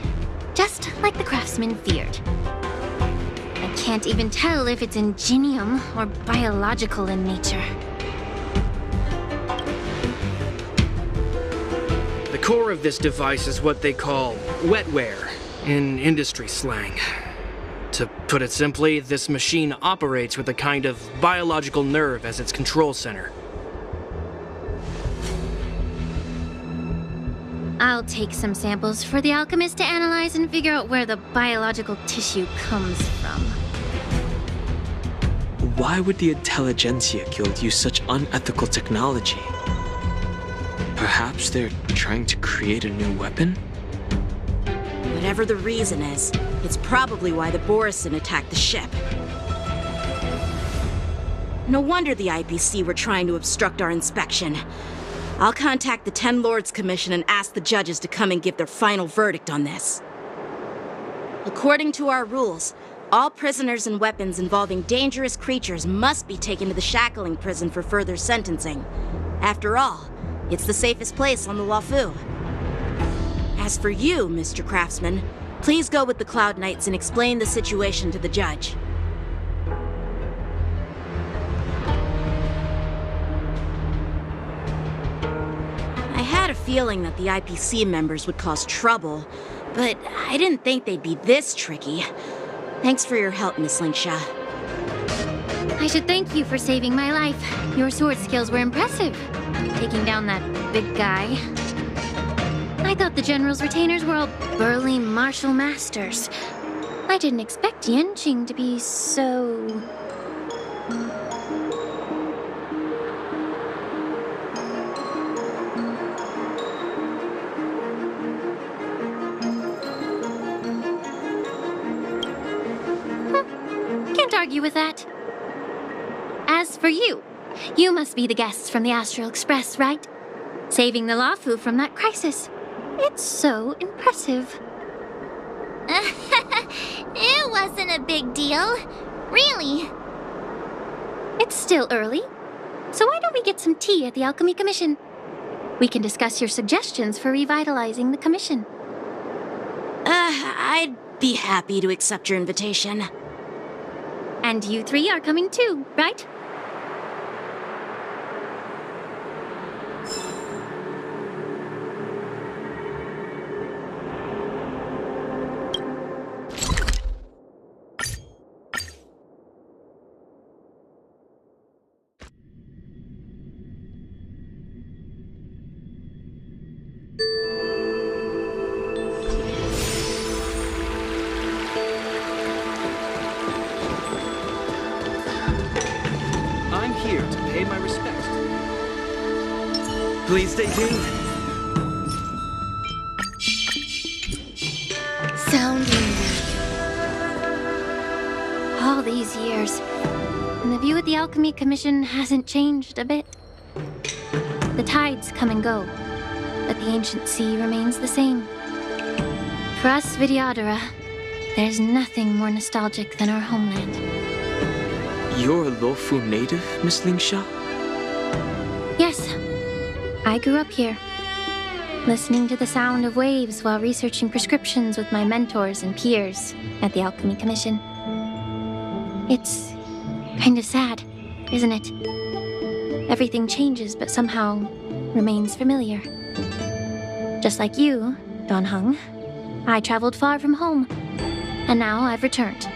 Just like the craftsman feared. I can't even tell if it's ingenium or biological in nature. The core of this device is what they call wetware in industry slang. To put it simply, this machine operates with a kind of biological nerve as its control center. I'll take some samples for the alchemist to analyze and figure out where the biological tissue comes from. Why would the Intelligentsia Guild use such unethical technology? Perhaps they're trying to create a new weapon? Whatever the reason is, it's probably why the Borisin attacked the ship. No wonder the IPC were trying to obstruct our inspection. I'll contact the Ten Lords Commission and ask the judges to come and give their final verdict on this. According to our rules, all prisoners and weapons involving dangerous creatures must be taken to the shackling prison for further sentencing. After all, it's the safest place on the Luofu. As for you, Mr. Craftsman, please go with the Cloud Knights and explain the situation to the judge. I had a feeling that the IPC members would cause trouble, but I didn't think they'd be this tricky. Thanks for your help, Miss Linksha. I should thank you for saving my life. Your sword skills were impressive. Taking down that big guy. I thought the General's retainers were all burly martial masters. I didn't expect Yenqing to be so... Can't argue with that. As for you, you must be the guests from the Astral Express, right? Saving the Luofu from that crisis. It's so impressive. It wasn't a big deal. Really. It's still early, so why don't we get some tea at the Alchemy Commission? We can discuss your suggestions for revitalizing the commission. I'd be happy to accept your invitation. And you three are coming too, right? Please stay tuned. Sounding. All these years, and the view at the Alchemy Commission hasn't changed a bit. The tides come and go, but the ancient sea remains the same. For us Vidyadhara, there's nothing more nostalgic than our homeland. You're a Luofu native, Miss Linksha? Yes. I grew up here, listening to the sound of waves while researching prescriptions with my mentors and peers at the Alchemy Commission. It's kind of sad, isn't it? Everything changes but somehow remains familiar. Just like you, Don Hung, I traveled far from home, and now I've returned.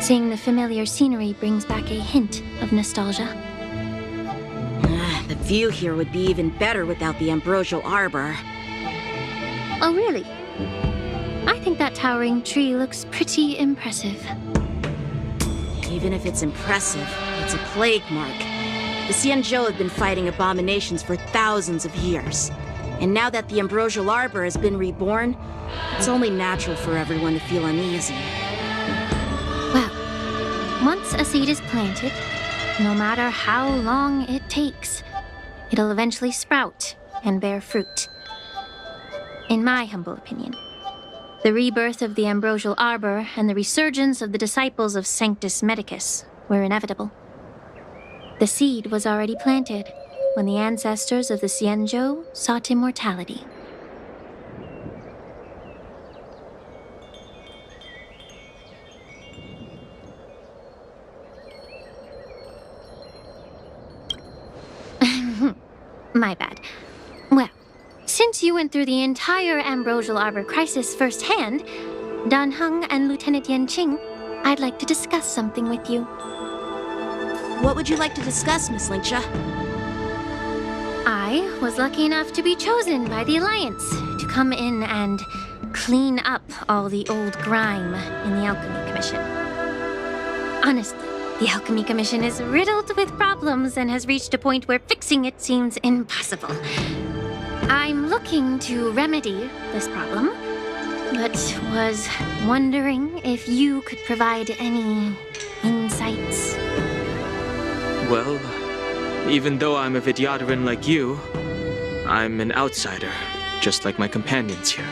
Seeing the familiar scenery brings back a hint of nostalgia. The view here would be even better without the ambrosial arbor. Oh, really? I think that towering tree looks pretty impressive. Even if it's impressive, it's a plague mark. The Xianzhou have been fighting abominations for thousands of years. And now that the ambrosial arbor has been reborn, it's only natural for everyone to feel uneasy. Well, once a seed is planted, no matter how long it takes, it'll eventually sprout and bear fruit. In my humble opinion, the rebirth of the ambrosial arbor and the resurgence of the disciples of Sanctus Medicus were inevitable. The seed was already planted when the ancestors of the Xianzhou sought immortality. My bad. Well, since you went through the entire Ambrosial Arbor crisis firsthand, Dan Heng and Lieutenant Yenqing, I'd like to discuss something with you. What would you like to discuss, Miss Linksha? I was lucky enough to be chosen by the Alliance to come in and clean up all the old grime in the Alchemy Commission. Honestly, the Alchemy Commission is riddled with problems and has reached a point where fixing it seems impossible. I'm looking to remedy this problem, but was wondering if you could provide any insights. Well, even though I'm a Vidyadharan like you, I'm an outsider, just like my companions here.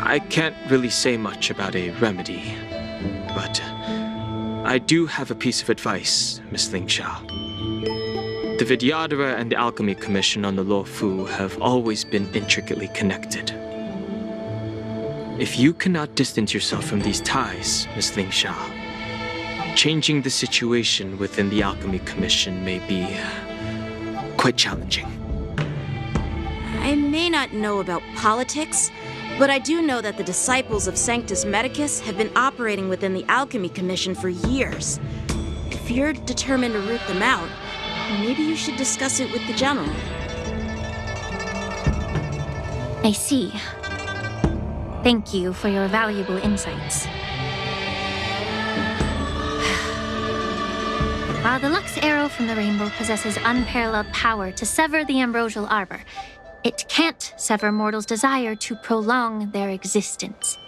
I can't really say much about a remedy, but I do have a piece of advice, Miss Linksha. The Vidyadhara and the Alchemy Commission on the Luofu have always been intricately connected. If you cannot distance yourself from these ties, Miss Linksha, changing the situation within the Alchemy Commission may be quite challenging. I may not know about politics, But I do know that the disciples of Sanctus Medicus have been operating within the Alchemy Commission for years. If you're determined to root them out, maybe you should discuss it with the General. I see. Thank you for your valuable insights. While the Lux Arrow from the Rainbow possesses unparalleled power to sever the ambrosial arbor, it can't sever mortals' desire to prolong their existence.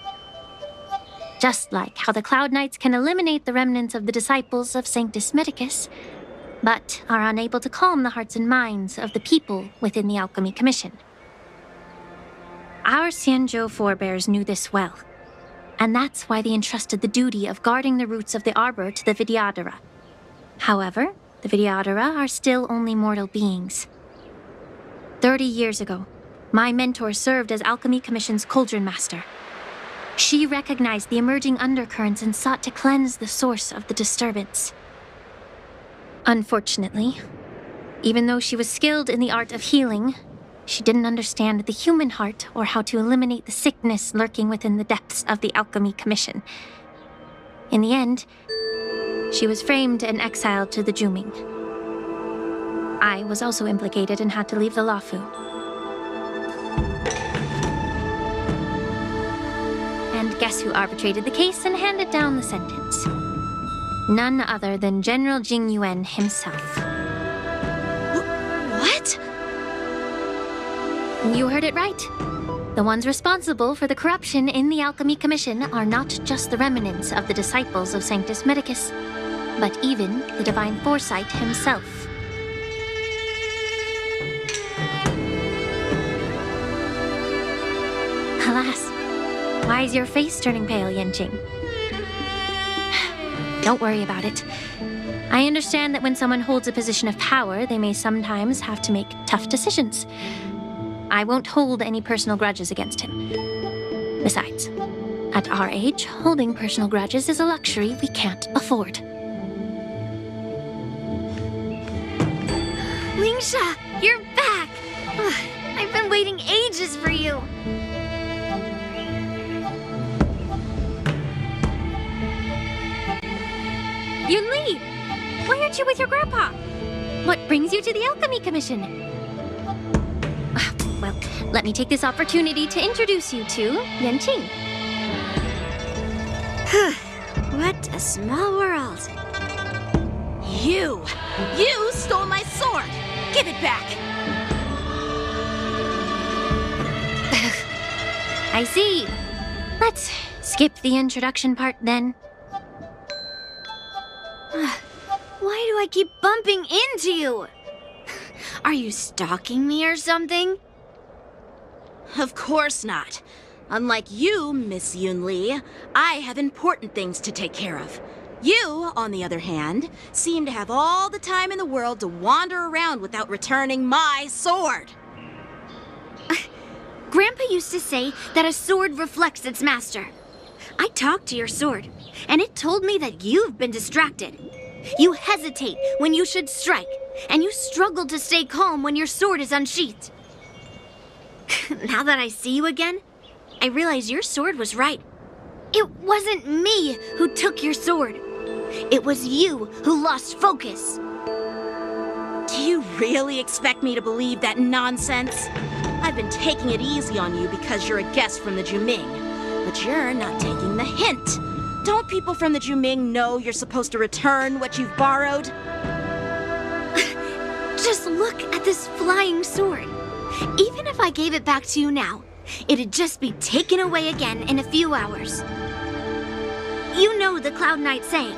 Just like how the Cloud Knights can eliminate the remnants of the disciples of Sanctus Medicus, but are unable to calm the hearts and minds of the people within the Alchemy Commission. Our Xianzhou forebears knew this well, and that's why they entrusted the duty of guarding the roots of the arbor to the Vidyadhara. However, the Vidyadhara are still only mortal beings. 30 years ago, my mentor served as Alchemy Commission's Cauldron Master. She recognized the emerging undercurrents and sought to cleanse the source of the disturbance. Unfortunately, even though she was skilled in the art of healing, she didn't understand the human heart or how to eliminate the sickness lurking within the depths of the Alchemy Commission. In the end, she was framed and exiled to the Juming. I was also implicated and had to leave the Luofu. And guess who arbitrated the case and handed down the sentence? None other than General Jing Yuan himself. What? You heard it right. The ones responsible for the corruption in the Alchemy Commission are not just the remnants of the disciples of Sanctus Medicus, but even the Divine Foresight himself. Alas, why is your face turning pale, Yanqing? Don't worry about it. I understand that when someone holds a position of power, they may sometimes have to make tough decisions. I won't hold any personal grudges against him. Besides, at our age, holding personal grudges is a luxury we can't afford. Lingsha, you're back! I've been waiting ages for you. Yunli! Why aren't you with your grandpa? What brings you to the Alchemy Commission? Well, let me take this opportunity to introduce you to Yanqing. What a small world. You stole my sword! Give it back! I see. Let's skip the introduction part then. Why do I keep bumping into you? Are you stalking me or something? Of course not. Unlike you, Miss Yunli, I have important things to take care of. You, on the other hand, seem to have all the time in the world to wander around without returning my sword. Grandpa used to say that a sword reflects its master. I talked to your sword, and it told me that you've been distracted. You hesitate when you should strike, and you struggle to stay calm when your sword is unsheathed. Now that I see you again, I realize your sword was right. It wasn't me who took your sword. It was you who lost focus. Do you really expect me to believe that nonsense? I've been taking it easy on you because you're a guest from the Juming, but you're not taking the hint. Don't people from the Juming know you're supposed to return what you've borrowed? Just look at this flying sword. Even if I gave it back to you now, it'd just be taken away again in a few hours. You know the Cloud Knight saying,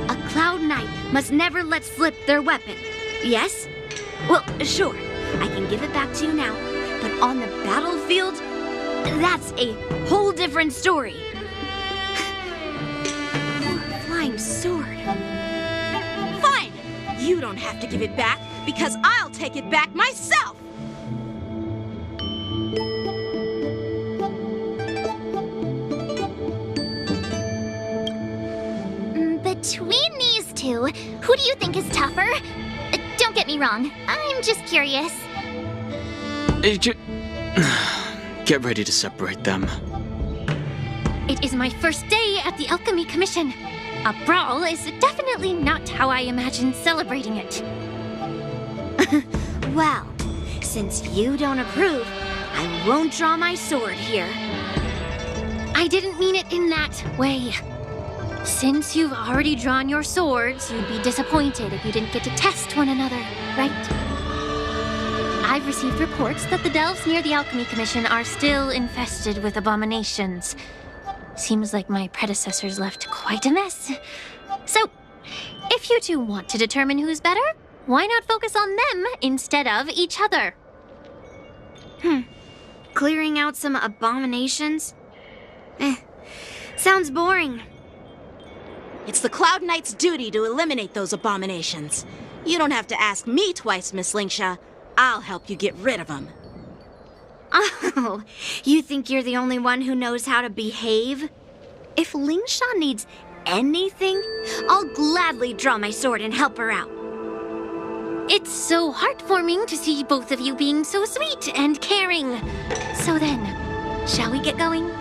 a Cloud Knight must never let slip their weapon. Yes? Well, sure, I can give it back to you now, but on the battlefield, that's a whole different story. Flying sword. Fine! You don't have to give it back, because I'll take it back myself! Between these two, who do you think is tougher? Don't get me wrong, I'm just curious. Get ready to separate them. It is my first day at the Alchemy Commission. A brawl is definitely not how I imagined celebrating it. Well, since you don't approve, I won't draw my sword here. I didn't mean it in that way. Since you've already drawn your swords, you'd be disappointed if you didn't get to test one another, right? I've received reports that the delves near the Alchemy Commission are still infested with abominations. Seems like my predecessors left quite a mess. So, if you two want to determine who's better, why not focus on them instead of each other? Clearing out some abominations? Sounds boring. It's the Cloud Knight's duty to eliminate those abominations. You don't have to ask me twice, Miss Lingsha. I'll help you get rid of them. Oh, you think you're the only one who knows how to behave? If Lingsha needs anything, I'll gladly draw my sword and help her out. It's so heartwarming to see both of you being so sweet and caring. So then, shall we get going?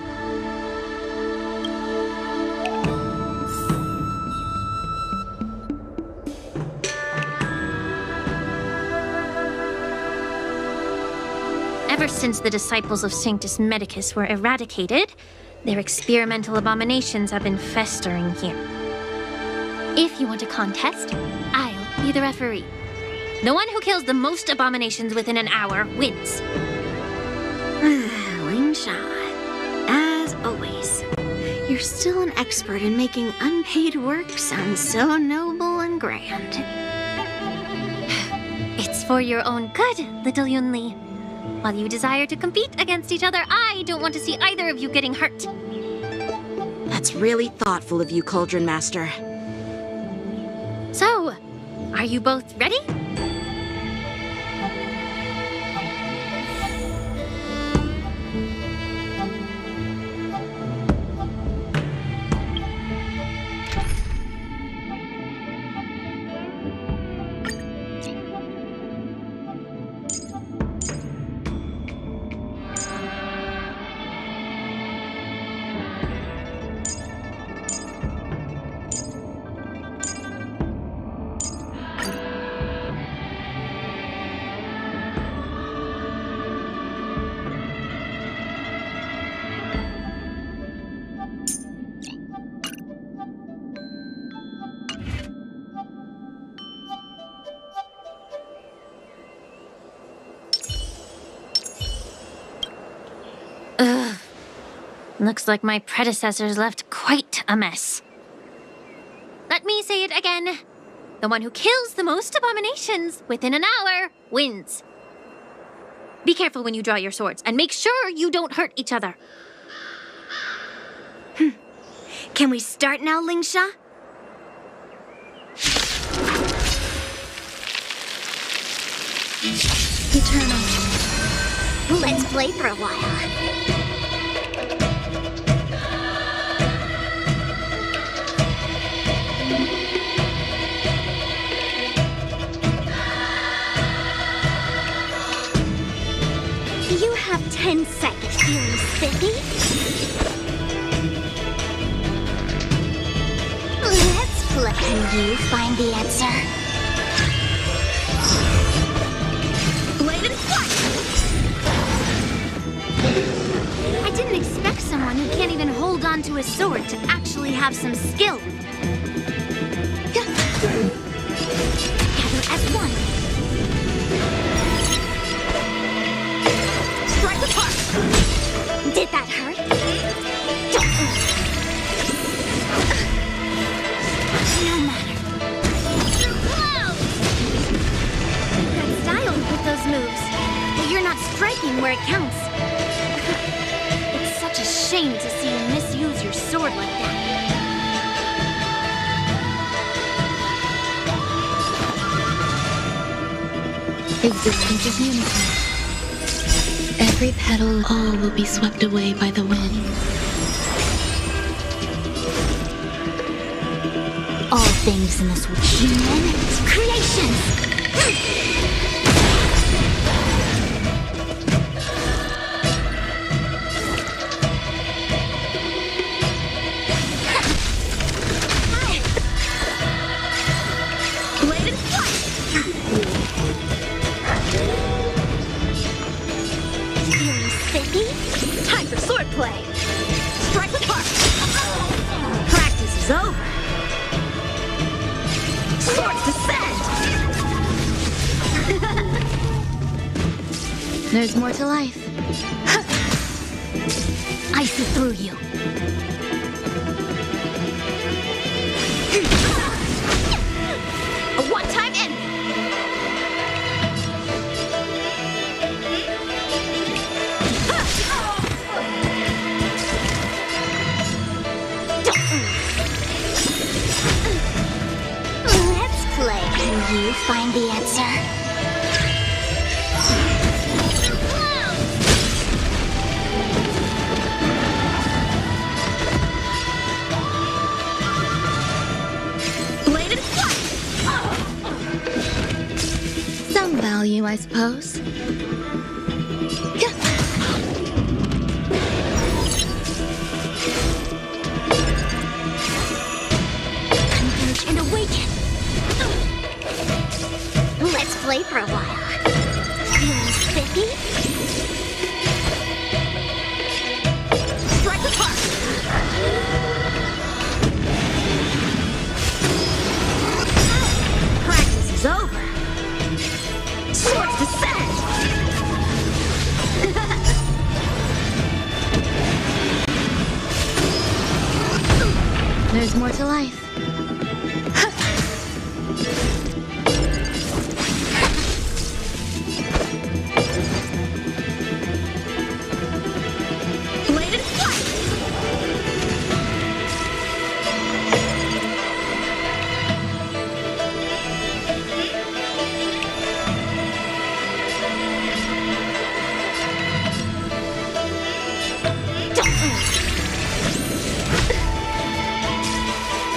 Ever since the disciples of Sanctus Medicus were eradicated, their experimental abominations have been festering here. If you want a contest, I'll be the referee. The one who kills the most abominations within an hour wins. Lingsha, as always, you're still an expert in making unpaid work sound so noble and grand. It's for your own good, little Yunli. While you desire to compete against each other, I don't want to see either of you getting hurt. That's really thoughtful of you, Cauldron Master. So, are you both ready? Looks like my predecessors left quite a mess. Let me say it again. The one who kills the most abominations within an hour wins. Be careful when you draw your swords, and make sure you don't hurt each other. Can we start now, Lingsha? Eternal. Let's play for a while. You have 10 seconds, feeling spiffy? Let's play. Can you find the answer? Blade and flight! I didn't expect someone who can't even hold on to a sword to actually have some skill. Gather as one. Strike apart! Did that hurt? No matter. Whoa! That style with those moves. But you're not striking where it counts. It's such a shame to see you misuse your sword like that. Existence is unity. Every petal, all will be swept away by the wind. All things in this world, human creation. swordplay! Strike apart! Practice is over! Swords descend! There's more to life. I see through you. A one-time enemy! Let's play. Can you find the answer? Some value, I suppose. Converge and awaken. Let's play for a while. Feeling spiffy? Strike apart! Practice is over! Swords descend! There's more to life. Bladed flight!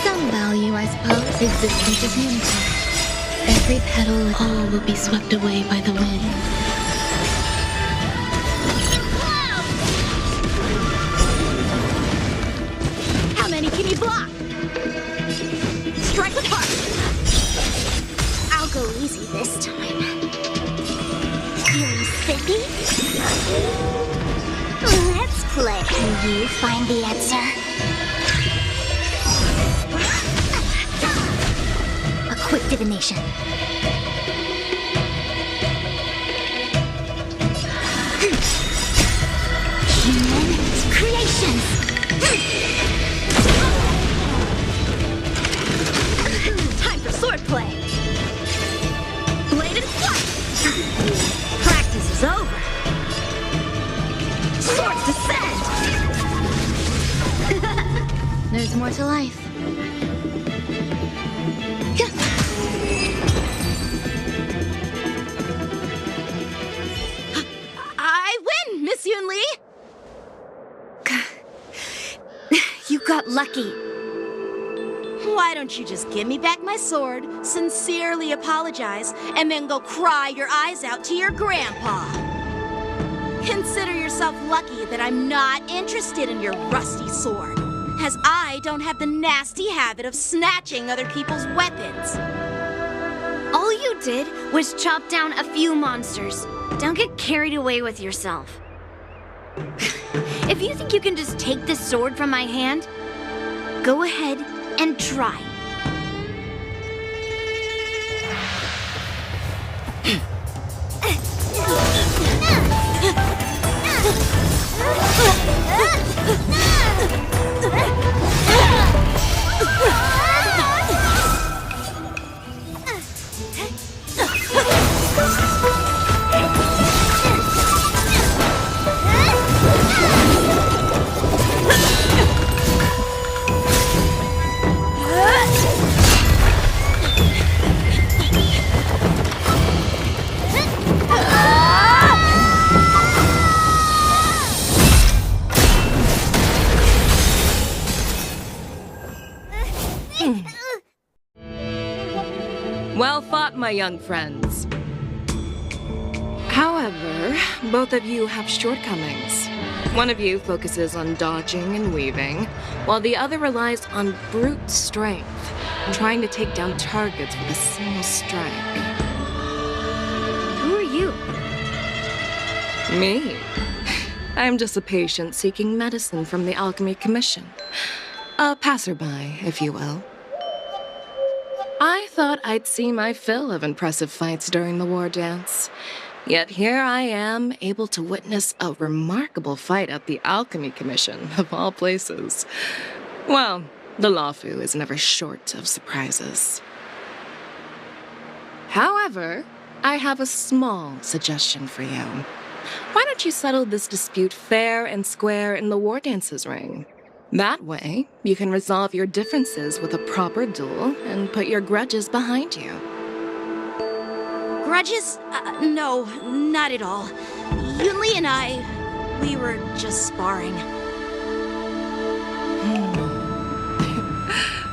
Some value, I suppose. Existence is limited. Every petal, all will be swept away by the wind. How many can you block? Strike apart! I'll go easy this time. Feeling spiffy? Let's play. Can you find the answer? A quick divination. Human creations. Time for swordplay! Bladed flight! Practice is over! Swords descend! There's more to life. I win, Miss Yunli! You got lucky. Why don't you just give me back my sword, sincerely apologize, and then go cry your eyes out to your grandpa? Consider yourself lucky that I'm not interested in your rusty sword, as I don't have the nasty habit of snatching other people's weapons. All you did was chop down a few monsters. Don't get carried away with yourself. If you think you can just take this sword from my hand, go ahead and try. Well fought, my young friends. However, both of you have shortcomings. One of you focuses on dodging and weaving, while the other relies on brute strength, trying to take down targets with a single strike. Who are you? Me? I'm just a patient seeking medicine from the Alchemy Commission. A passerby, if you will. I thought I'd see my fill of impressive fights during the war dance. Yet here I am, able to witness a remarkable fight at the Alchemy Commission, of all places. Well, the Lawfu is never short of surprises. However, I have a small suggestion for you. Why don't you settle this dispute fair and square in the war dance's ring? That way, you can resolve your differences with a proper duel and put your grudges behind you. Grudges? No, not at all. Yunli and I, we were just sparring.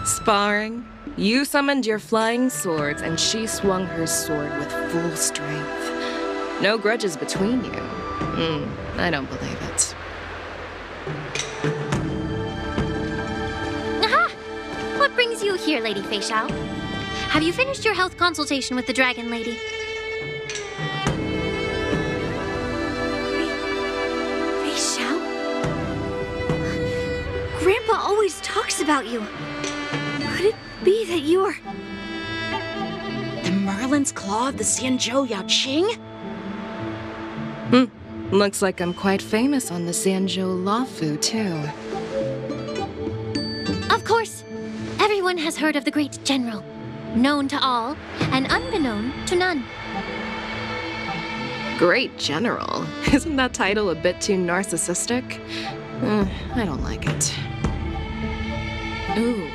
Sparring? You summoned your flying swords and she swung her sword with full strength. No grudges between you. I don't believe it. Aha! What brings you here, Lady Fei Xiao? Have you finished your health consultation with the Dragon Lady? Fei Xiao? Grandpa always talks about you. Could it be that you're... The Merlin's Claw of the Xianzhou Yaoqing? Looks like I'm quite famous on the Xianzhou Lawfu, too. Of course. Everyone has heard of the great general. Known to all, and unbeknown to none. Great General? Isn't that title a bit too narcissistic? I don't like it. Ooh,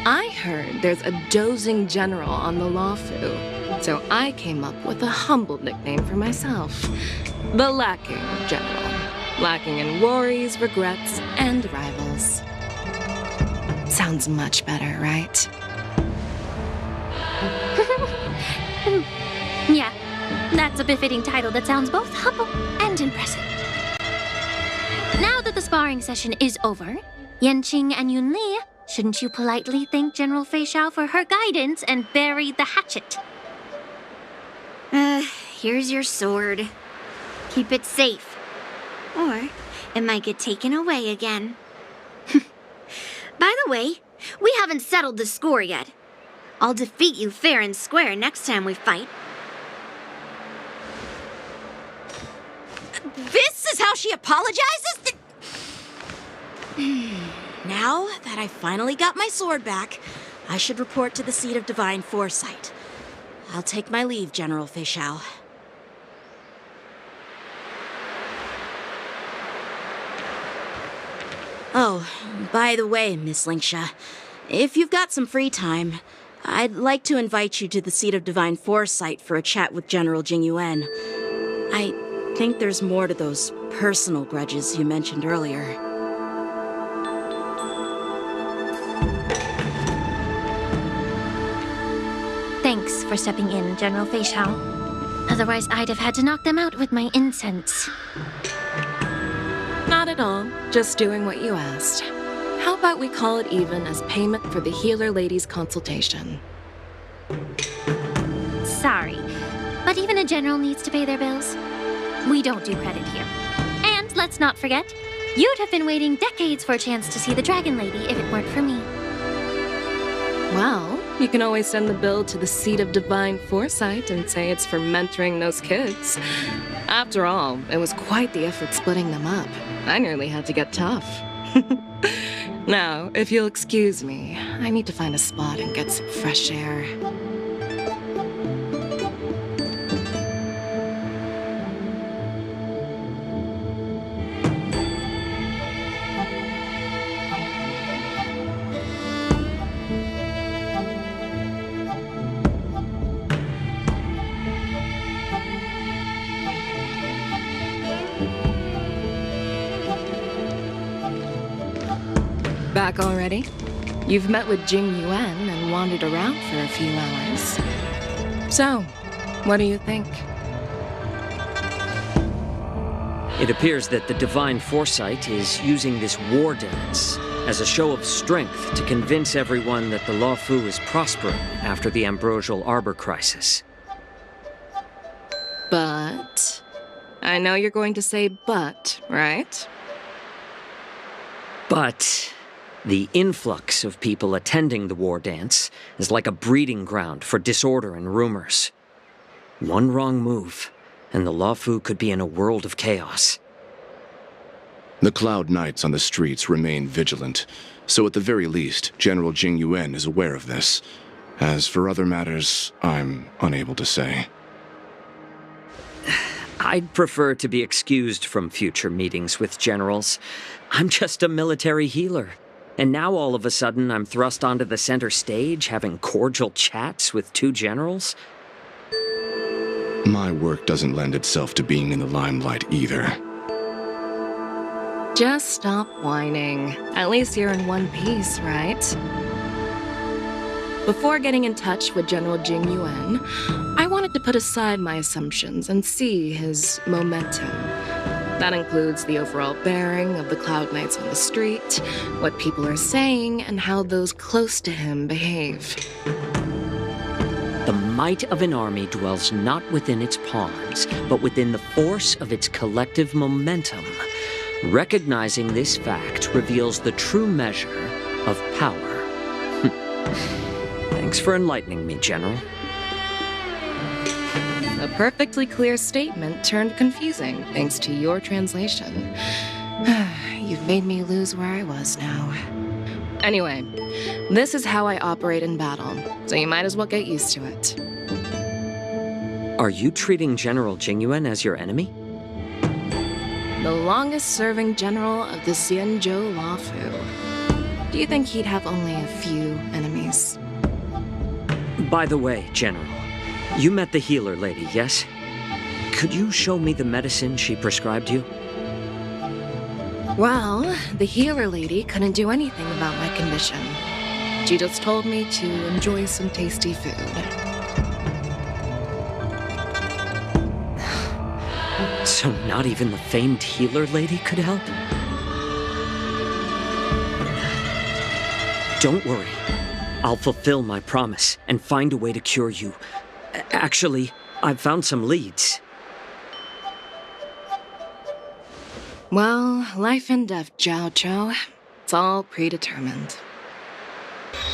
I heard there's a dozing general on the Lawfu, so I came up with a humble nickname for myself. The Lacking General. Lacking in worries, regrets, and rivals. Sounds much better, right? Yeah, that's a befitting title that sounds both humble and impressive. Now that the sparring session is over, Yanqing and Yunli, shouldn't you politely thank General Fei Xiao for her guidance and bury the hatchet? Here's your sword. Keep it safe. Or it might get taken away again. By the way, we haven't settled the score yet. I'll defeat you fair and square next time we fight. This is how she apologizes? Now that I finally got my sword back, I should report to the seat of divine foresight. I'll take my leave, General Fei Xiao. Oh, by the way, Miss Linksha, if you've got some free time, I'd like to invite you to the seat of divine foresight for a chat with General Jingyuan. I think there's more to those personal grudges you mentioned earlier. Thanks for stepping in, General Fei Xiao. Otherwise, I'd have had to knock them out with my incense. Not at all. Just doing what you asked. How about we call it even as payment for the healer lady's consultation? Sorry, but even a general needs to pay their bills. We don't do credit here. And let's not forget, you'd have been waiting decades for a chance to see the Dragon Lady if it weren't for me. Well, you can always send the bill to the seat of divine foresight and say it's for mentoring those kids. After all, it was quite the effort splitting them up. I nearly had to get tough. Now, if you'll excuse me, I need to find a spot and get some fresh air. Back already? You've met with Jing Yuan and wandered around for a few hours. So, what do you think? It appears that the Divine Foresight is using this war dance as a show of strength to convince everyone that the Lawfu is prospering after the Ambrosial Arbor crisis. But I know you're going to say but, right? But the influx of people attending the war dance is like a breeding ground for disorder and rumors. One wrong move, and the Luofu could be in a world of chaos. The Cloud Knights on the streets remain vigilant, so at the very least, General Jing Yuan is aware of this. As for other matters, I'm unable to say. I'd prefer to be excused from future meetings with generals. I'm just a military healer. And now all of a sudden I'm thrust onto the center stage having cordial chats with two generals? My work doesn't lend itself to being in the limelight either. Just stop whining. At least you're in one piece, right? Before getting in touch with General Jing Yuan, I wanted to put aside my assumptions and see his momentum. That includes the overall bearing of the Cloud Knights on the street, what people are saying, and how those close to him behave. The might of an army dwells not within its pawns, but within the force of its collective momentum. Recognizing this fact reveals the true measure of power. Thanks for enlightening me, General. A perfectly clear statement turned confusing thanks to your translation. You've made me lose where I was now. Anyway, this is how I operate in battle, so you might as well get used to it. Are you treating General Jing Yuan as your enemy? The longest-serving general of the Xianzhou Luofu. Do you think he'd have only a few enemies? By the way, General, you met the healer lady, yes? Could you show me the medicine she prescribed you? Well, the healer lady couldn't do anything about my condition. She just told me to enjoy some tasty food. So not even the famed healer lady could help? Don't worry. I'll fulfill my promise and find a way to cure you. Actually, I've found some leads. Well, life and death, Jiao Zhou. It's all predetermined.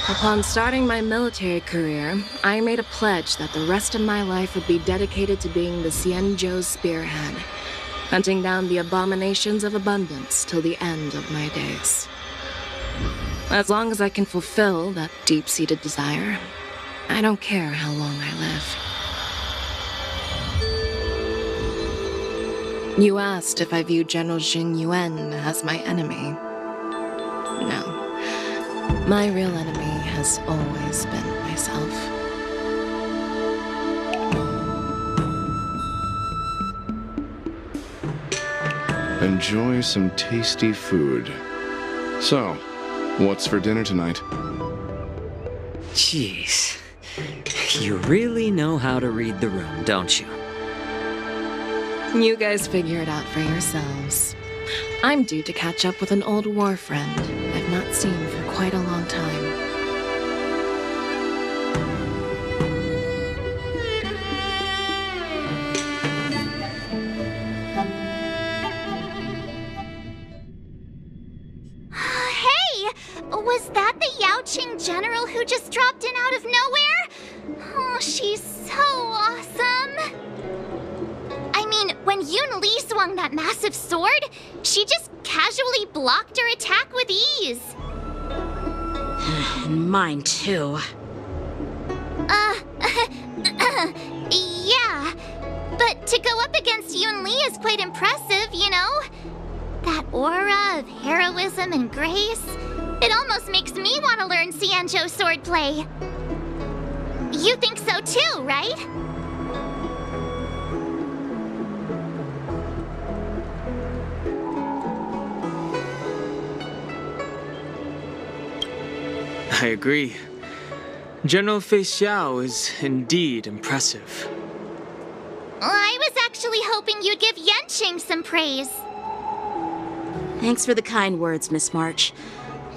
Upon starting my military career, I made a pledge that the rest of my life would be dedicated to being the Xianzhou spearhead, hunting down the abominations of abundance till the end of my days. As long as I can fulfill that deep-seated desire, I don't care how long I live. You asked if I view General Jing Yuan as my enemy. No. My real enemy has always been myself. Enjoy some tasty food. So, what's for dinner tonight? Jeez. You really know how to read the room, don't you? You guys figure it out for yourselves. I'm due to catch up with an old war friend I've not seen for quite a long time. Hey! Was that the Yaoqing general who just dropped in out of nowhere? Oh, she's so awesome! I mean, when Yun Li swung that massive sword, she just casually blocked her attack with ease. Mine too. Yeah. But to go up against Yun Li is quite impressive, you know? That aura of heroism and grace, it almost makes me want to learn Xianzhou swordplay. You think so too, right? I agree. General Fei Xiao is indeed impressive. I was actually hoping you'd give Yanqing some praise. Thanks for the kind words, Miss March.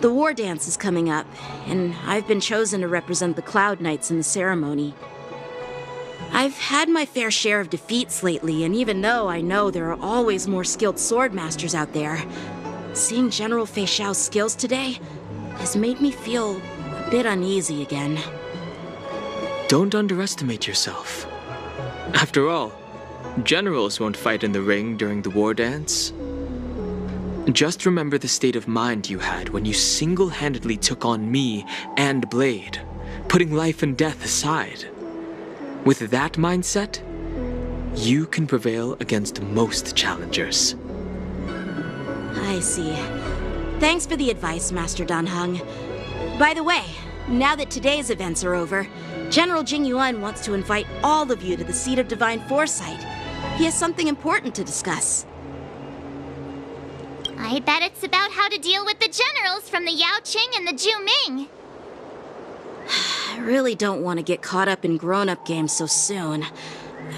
The war dance is coming up, and I've been chosen to represent the Cloud Knights in the ceremony. I've had my fair share of defeats lately, and even though I know there are always more skilled swordmasters out there, seeing General Fei Xiao's skills today has made me feel a bit uneasy again. Don't underestimate yourself. After all, generals won't fight in the ring during the war dance. Just remember the state of mind you had when you single-handedly took on me and Blade, putting life and death aside. With that mindset, you can prevail against most challengers. I see. Thanks for the advice, Master Dan Heng. By the way, now that today's events are over, General Jing Yuan wants to invite all of you to the Seat of Divine Foresight. He has something important to discuss. I bet it's about how to deal with the generals from the Yao Qing and the Zhu Ming. I really don't want to get caught up in grown-up games so soon.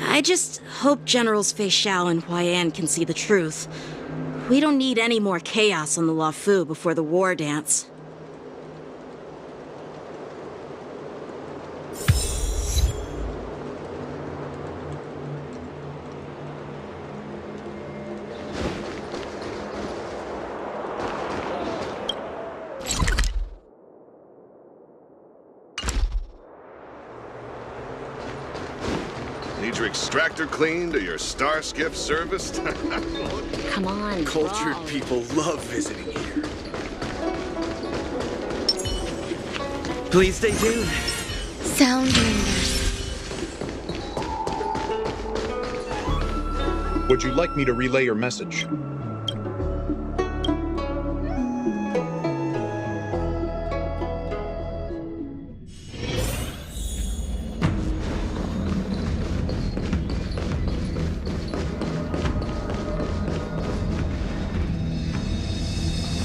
I just hope Generals Fei Xiao and Huaiyan can see the truth. We don't need any more chaos on the Luofu before the war dance. Need your extractor cleaned or your star skiff serviced? Come on, Cultured people love visiting here. Please stay tuned. Sound Would you like me to relay your message?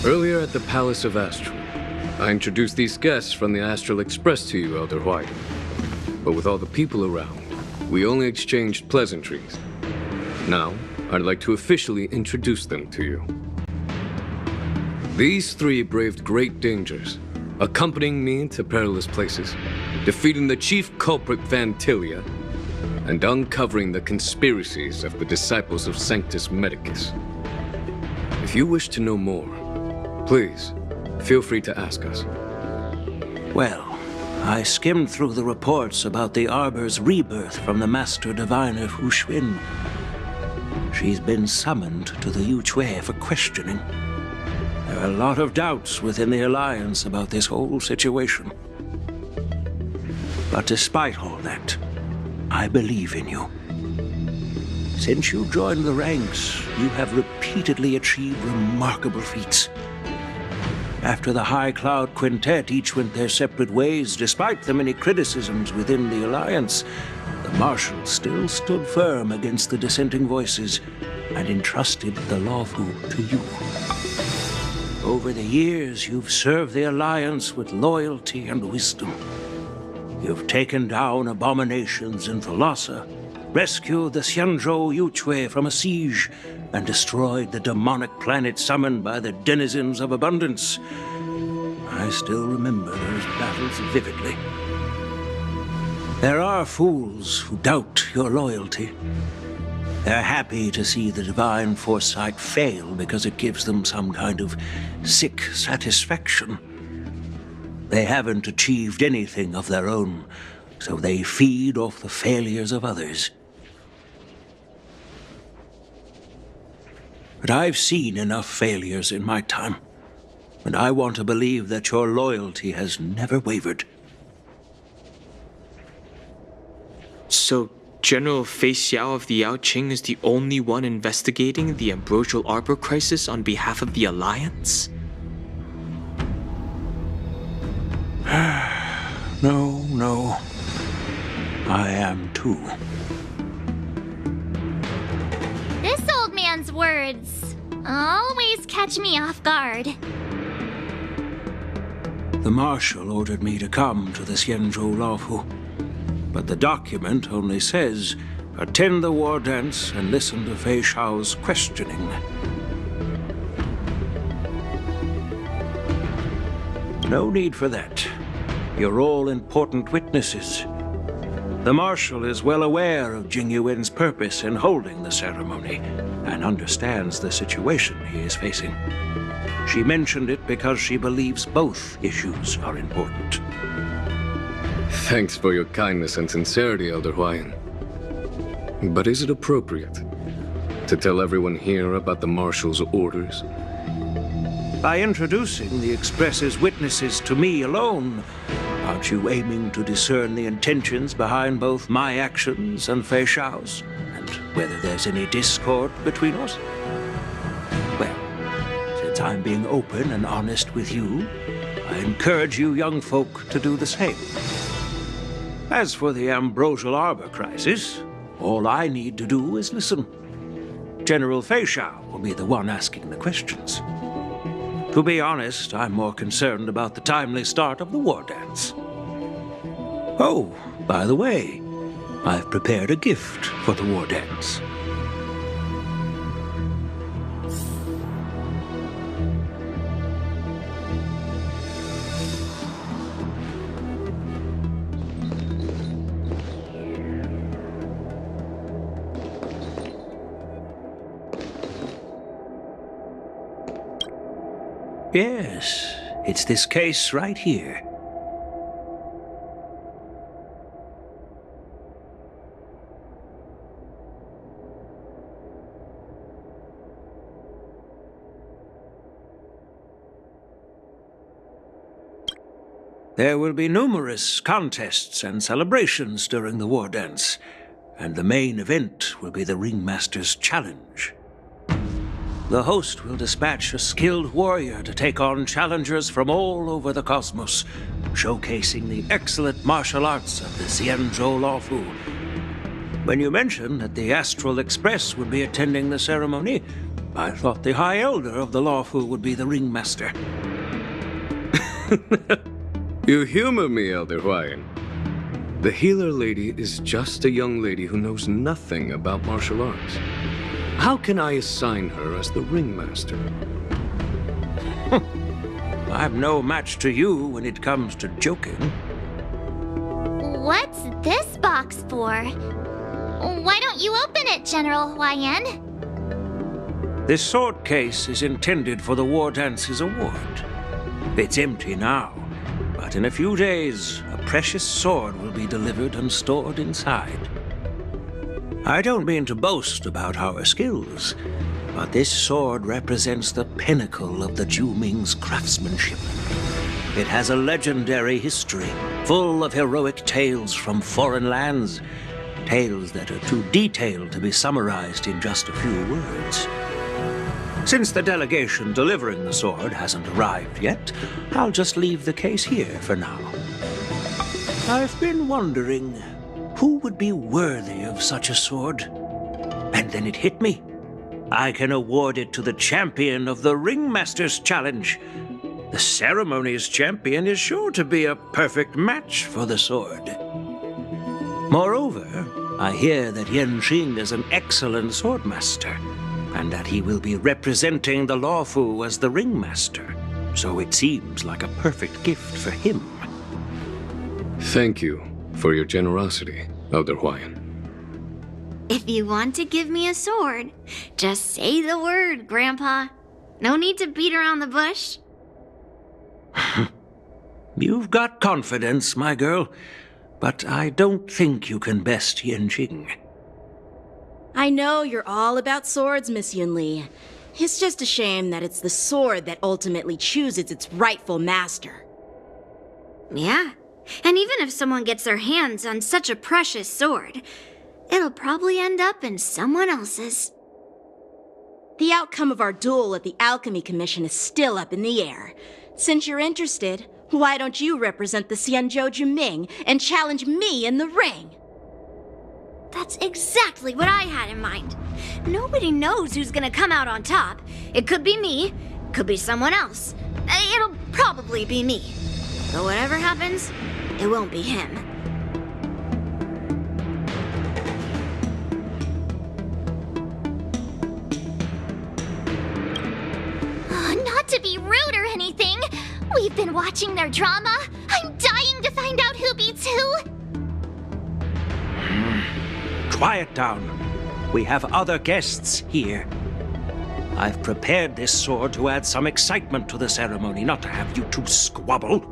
Earlier at the Palace of Astral, I introduced these guests from the Astral Express to you, Elder White. But with all the people around, we only exchanged pleasantries. Now, I'd like to officially introduce them to you. These three braved great dangers, accompanying me to perilous places, defeating the chief culprit Vantilia, and uncovering the conspiracies of the disciples of Sanctus Medicus. If you wish to know more, please, feel free to ask us. Well, I skimmed through the reports about the Arbor's rebirth from the Master Diviner Fu Xuan. She's been summoned to the Yu Chui for questioning. There are a lot of doubts within the Alliance about this whole situation. But despite all that, I believe in you. Since you joined the ranks, you have repeatedly achieved remarkable feats. After the High Cloud Quintet each went their separate ways, despite the many criticisms within the Alliance, the Marshal still stood firm against the dissenting voices and entrusted the Luofu to you. Over the years, you've served the Alliance with loyalty and wisdom. You've taken down abominations in Thalassa, rescued the Xianzhou Yu Chui from a siege, and destroyed the demonic planet summoned by the denizens of abundance. I still remember those battles vividly. There are fools who doubt your loyalty. They're happy to see the divine foresight fail because it gives them some kind of sick satisfaction. They haven't achieved anything of their own, so they feed off the failures of others. But I've seen enough failures in my time, and I want to believe that your loyalty has never wavered. So, General Fei Xiao of the Yao Qing is the only one investigating the Ambrosial Arbor crisis on behalf of the Alliance? No. I am too. This old man's words always catch me off guard. The Marshal ordered me to come to the Xianzhou Luofu, but the document only says, attend the war dance and listen to Fei Xiao's questioning. No need for that. You're all important witnesses. The Marshal is well aware of Jing Yuen's purpose in holding the ceremony, and understands the situation he is facing. She mentioned it because she believes both issues are important. Thanks for your kindness and sincerity, Elder Huayan. But is it appropriate to tell everyone here about the Marshal's orders? By introducing the Express's witnesses to me alone, aren't you aiming to discern the intentions behind both my actions and Fei Xiao's, and whether there's any discord between us? Well, since I'm being open and honest with you, I encourage you young folk to do the same. As for the Ambrosial Arbor crisis, all I need to do is listen. General Fei Xiao will be the one asking the questions. To be honest, I'm more concerned about the timely start of the war dance. Oh, by the way, I've prepared a gift for the war dance. Yes, it's this case right here. There will be numerous contests and celebrations during the war dance, and the main event will be the Ringmaster's Challenge. The host will dispatch a skilled warrior to take on challengers from all over the cosmos, showcasing the excellent martial arts of the Xianzhou Luofu. When you mentioned that the Astral Express would be attending the ceremony, I thought the High Elder of the Luofu would be the ringmaster. You humor me, Elder Huayan. The healer lady is just a young lady who knows nothing about martial arts. How can I assign her as the ringmaster? I'm no match to you when it comes to joking. What's this box for? Why don't you open it, General Huayan? This sword case is intended for the War Dance's award. It's empty now, but in a few days, a precious sword will be delivered and stored inside. I don't mean to boast about our skills, but this sword represents the pinnacle of the Zhuming's craftsmanship. It has a legendary history, full of heroic tales from foreign lands, tales that are too detailed to be summarized in just a few words. Since the delegation delivering the sword hasn't arrived yet, I'll just leave the case here for now. I've been wondering, who would be worthy of such a sword? And then it hit me. I can award it to the champion of the Ringmaster's Challenge. The ceremony's champion is sure to be a perfect match for the sword. Moreover, I hear that Yanqing is an excellent swordmaster, and that he will be representing the Luofu as the Ringmaster, so it seems like a perfect gift for him. Thank you for your generosity, Elder Huayan. If you want to give me a sword, just say the word, Grandpa. No need to beat around the bush. You've got confidence, my girl, but I don't think you can best Yanqing. I know you're all about swords, Miss Yunli. It's just a shame that it's the sword that ultimately chooses its rightful master. Yeah, and even if someone gets their hands on such a precious sword, it'll probably end up in someone else's. The outcome of our duel at the Alchemy Commission is still up in the air. Since you're interested, why don't you represent the Xianzhou Juming and challenge me in the ring? That's exactly what I had in mind. Nobody knows who's gonna come out on top. It could be me, could be someone else. It'll probably be me. But whatever happens, it won't be him. Not to be rude or anything, we've been watching their drama. I'm dying to find out who beats who. quiet down. We have other guests here. I've prepared this sword to add some excitement to the ceremony, not to have you two squabble.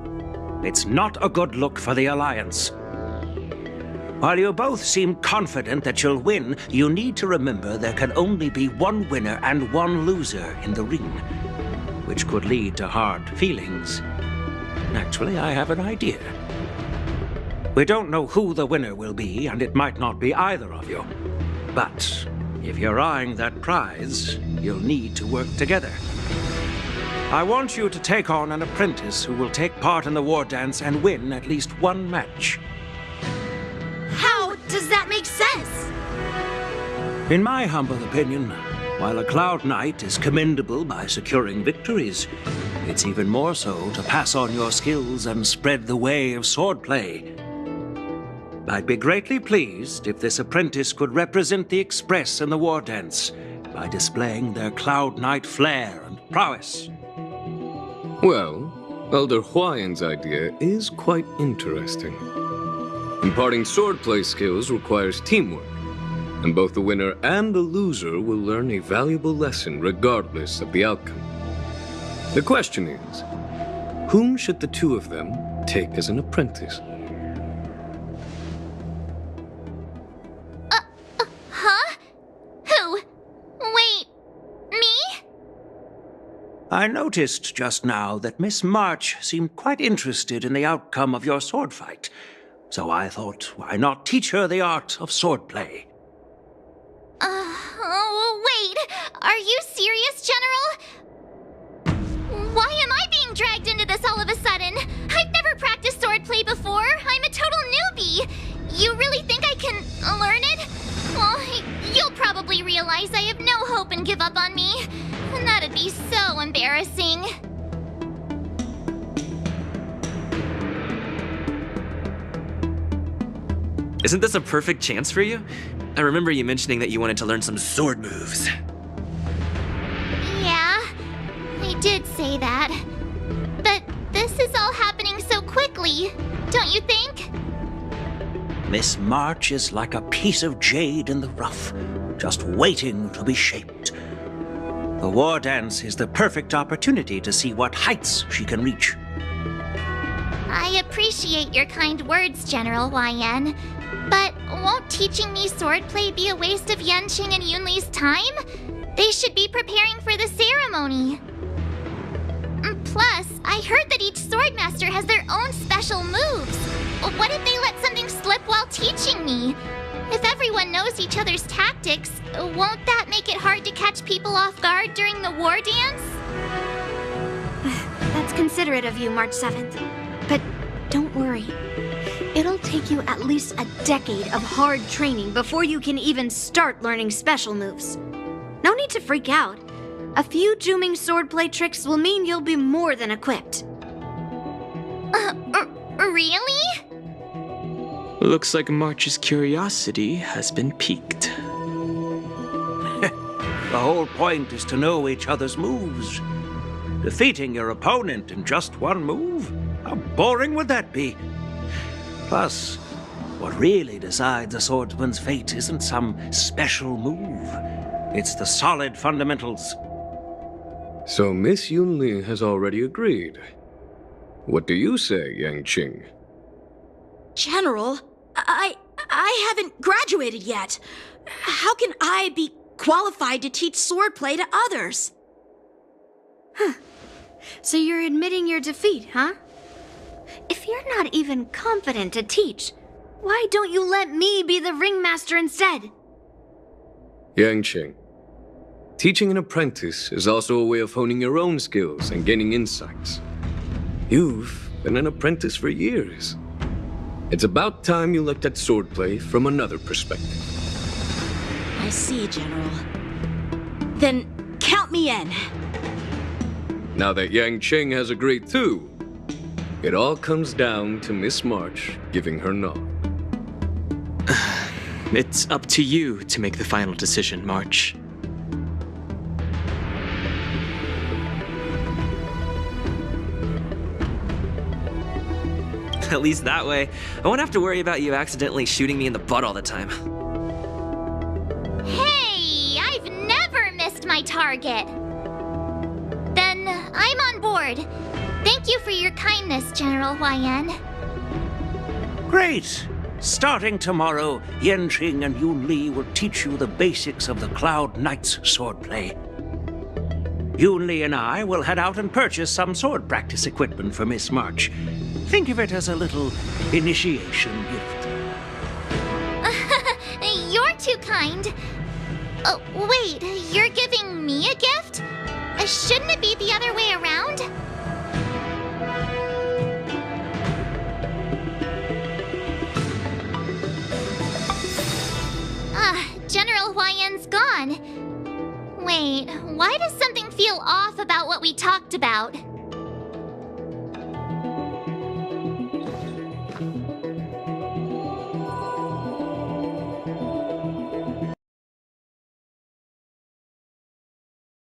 It's not a good look for the Alliance. While you both seem confident that you'll win, you need to remember there can only be one winner and one loser in the ring, which could lead to hard feelings. Actually, I have an idea. We don't know who the winner will be, and it might not be either of you. But if you're eyeing that prize, you'll need to work together. I want you to take on an apprentice who will take part in the war dance and win at least one match. How does that make sense? In my humble opinion, while a Cloud Knight is commendable by securing victories, it's even more so to pass on your skills and spread the way of swordplay. I'd be greatly pleased if this apprentice could represent the Express in the war dance by displaying their Cloud Knight flair and prowess. Well, Elder Huayan's idea is quite interesting. Imparting swordplay skills requires teamwork, and both the winner and the loser will learn a valuable lesson regardless of the outcome. The question is, whom should the two of them take as an apprentice? Huh? Who? Wait, me? I noticed just now that Miss March seemed quite interested in the outcome of your sword fight, so I thought, why not teach her the art of swordplay? Wait, are you serious, General? Why am I being dragged into this all of a sudden? I've never practiced swordplay before. I'm a total newbie. You really think I can learn it? Well, you'll probably realize I have no hope and give up on me. And that'd be so embarrassing. Isn't this a perfect chance for you? I remember you mentioning that you wanted to learn some sword moves. Yeah, I did say that. But this is all happening so quickly, don't you think? Miss March is like a piece of jade in the rough, just waiting to be shaped. The war dance is the perfect opportunity to see what heights she can reach. I appreciate your kind words, General YN. But won't teaching me swordplay be a waste of Yanqing and Yunli's time? They should be preparing for the ceremony. Plus, I heard that each swordmaster has their own special moves. What if they let something slip while teaching me? If everyone knows each other's tactics, won't that make it hard to catch people off guard during the war dance? That's considerate of you, March 7th. But don't worry. It'll take you at least a decade of hard training before you can even start learning special moves. No need to freak out. A few Juming swordplay tricks will mean you'll be more than equipped. Really? Looks like March's curiosity has been piqued. The whole point is to know each other's moves. Defeating your opponent in just one move? How boring would that be? Plus, what really decides a swordsman's fate isn't some special move. It's the solid fundamentals. So Miss Yunli has already agreed. What do you say, Yanqing? General, I haven't graduated yet. How can I be qualified to teach swordplay to others? So you're admitting your defeat, huh? If you're not even confident to teach, why don't you let me be the ringmaster instead? Yanqing, teaching an apprentice is also a way of honing your own skills and gaining insights. You've been an apprentice for years. It's about time you looked at swordplay from another perspective. I see, General. Then count me in. Now that Yanqing has agreed too, it all comes down to Miss March giving her nod. It's up to you to make the final decision, March. At least that way, I won't have to worry about you accidentally shooting me in the butt all the time. my target. Then I'm on board. Thank you for your kindness, General Huayan. Great! Starting tomorrow, Yenqing and Yun Li will teach you the basics of the Cloud Knights swordplay. Yun Li and I will head out and purchase some sword practice equipment for Miss March. Think of it as a little initiation gift. You're too kind. Wait, you're giving me a gift? Shouldn't it be the other way around? General Huayan's gone. Wait, why does something feel off about what we talked about?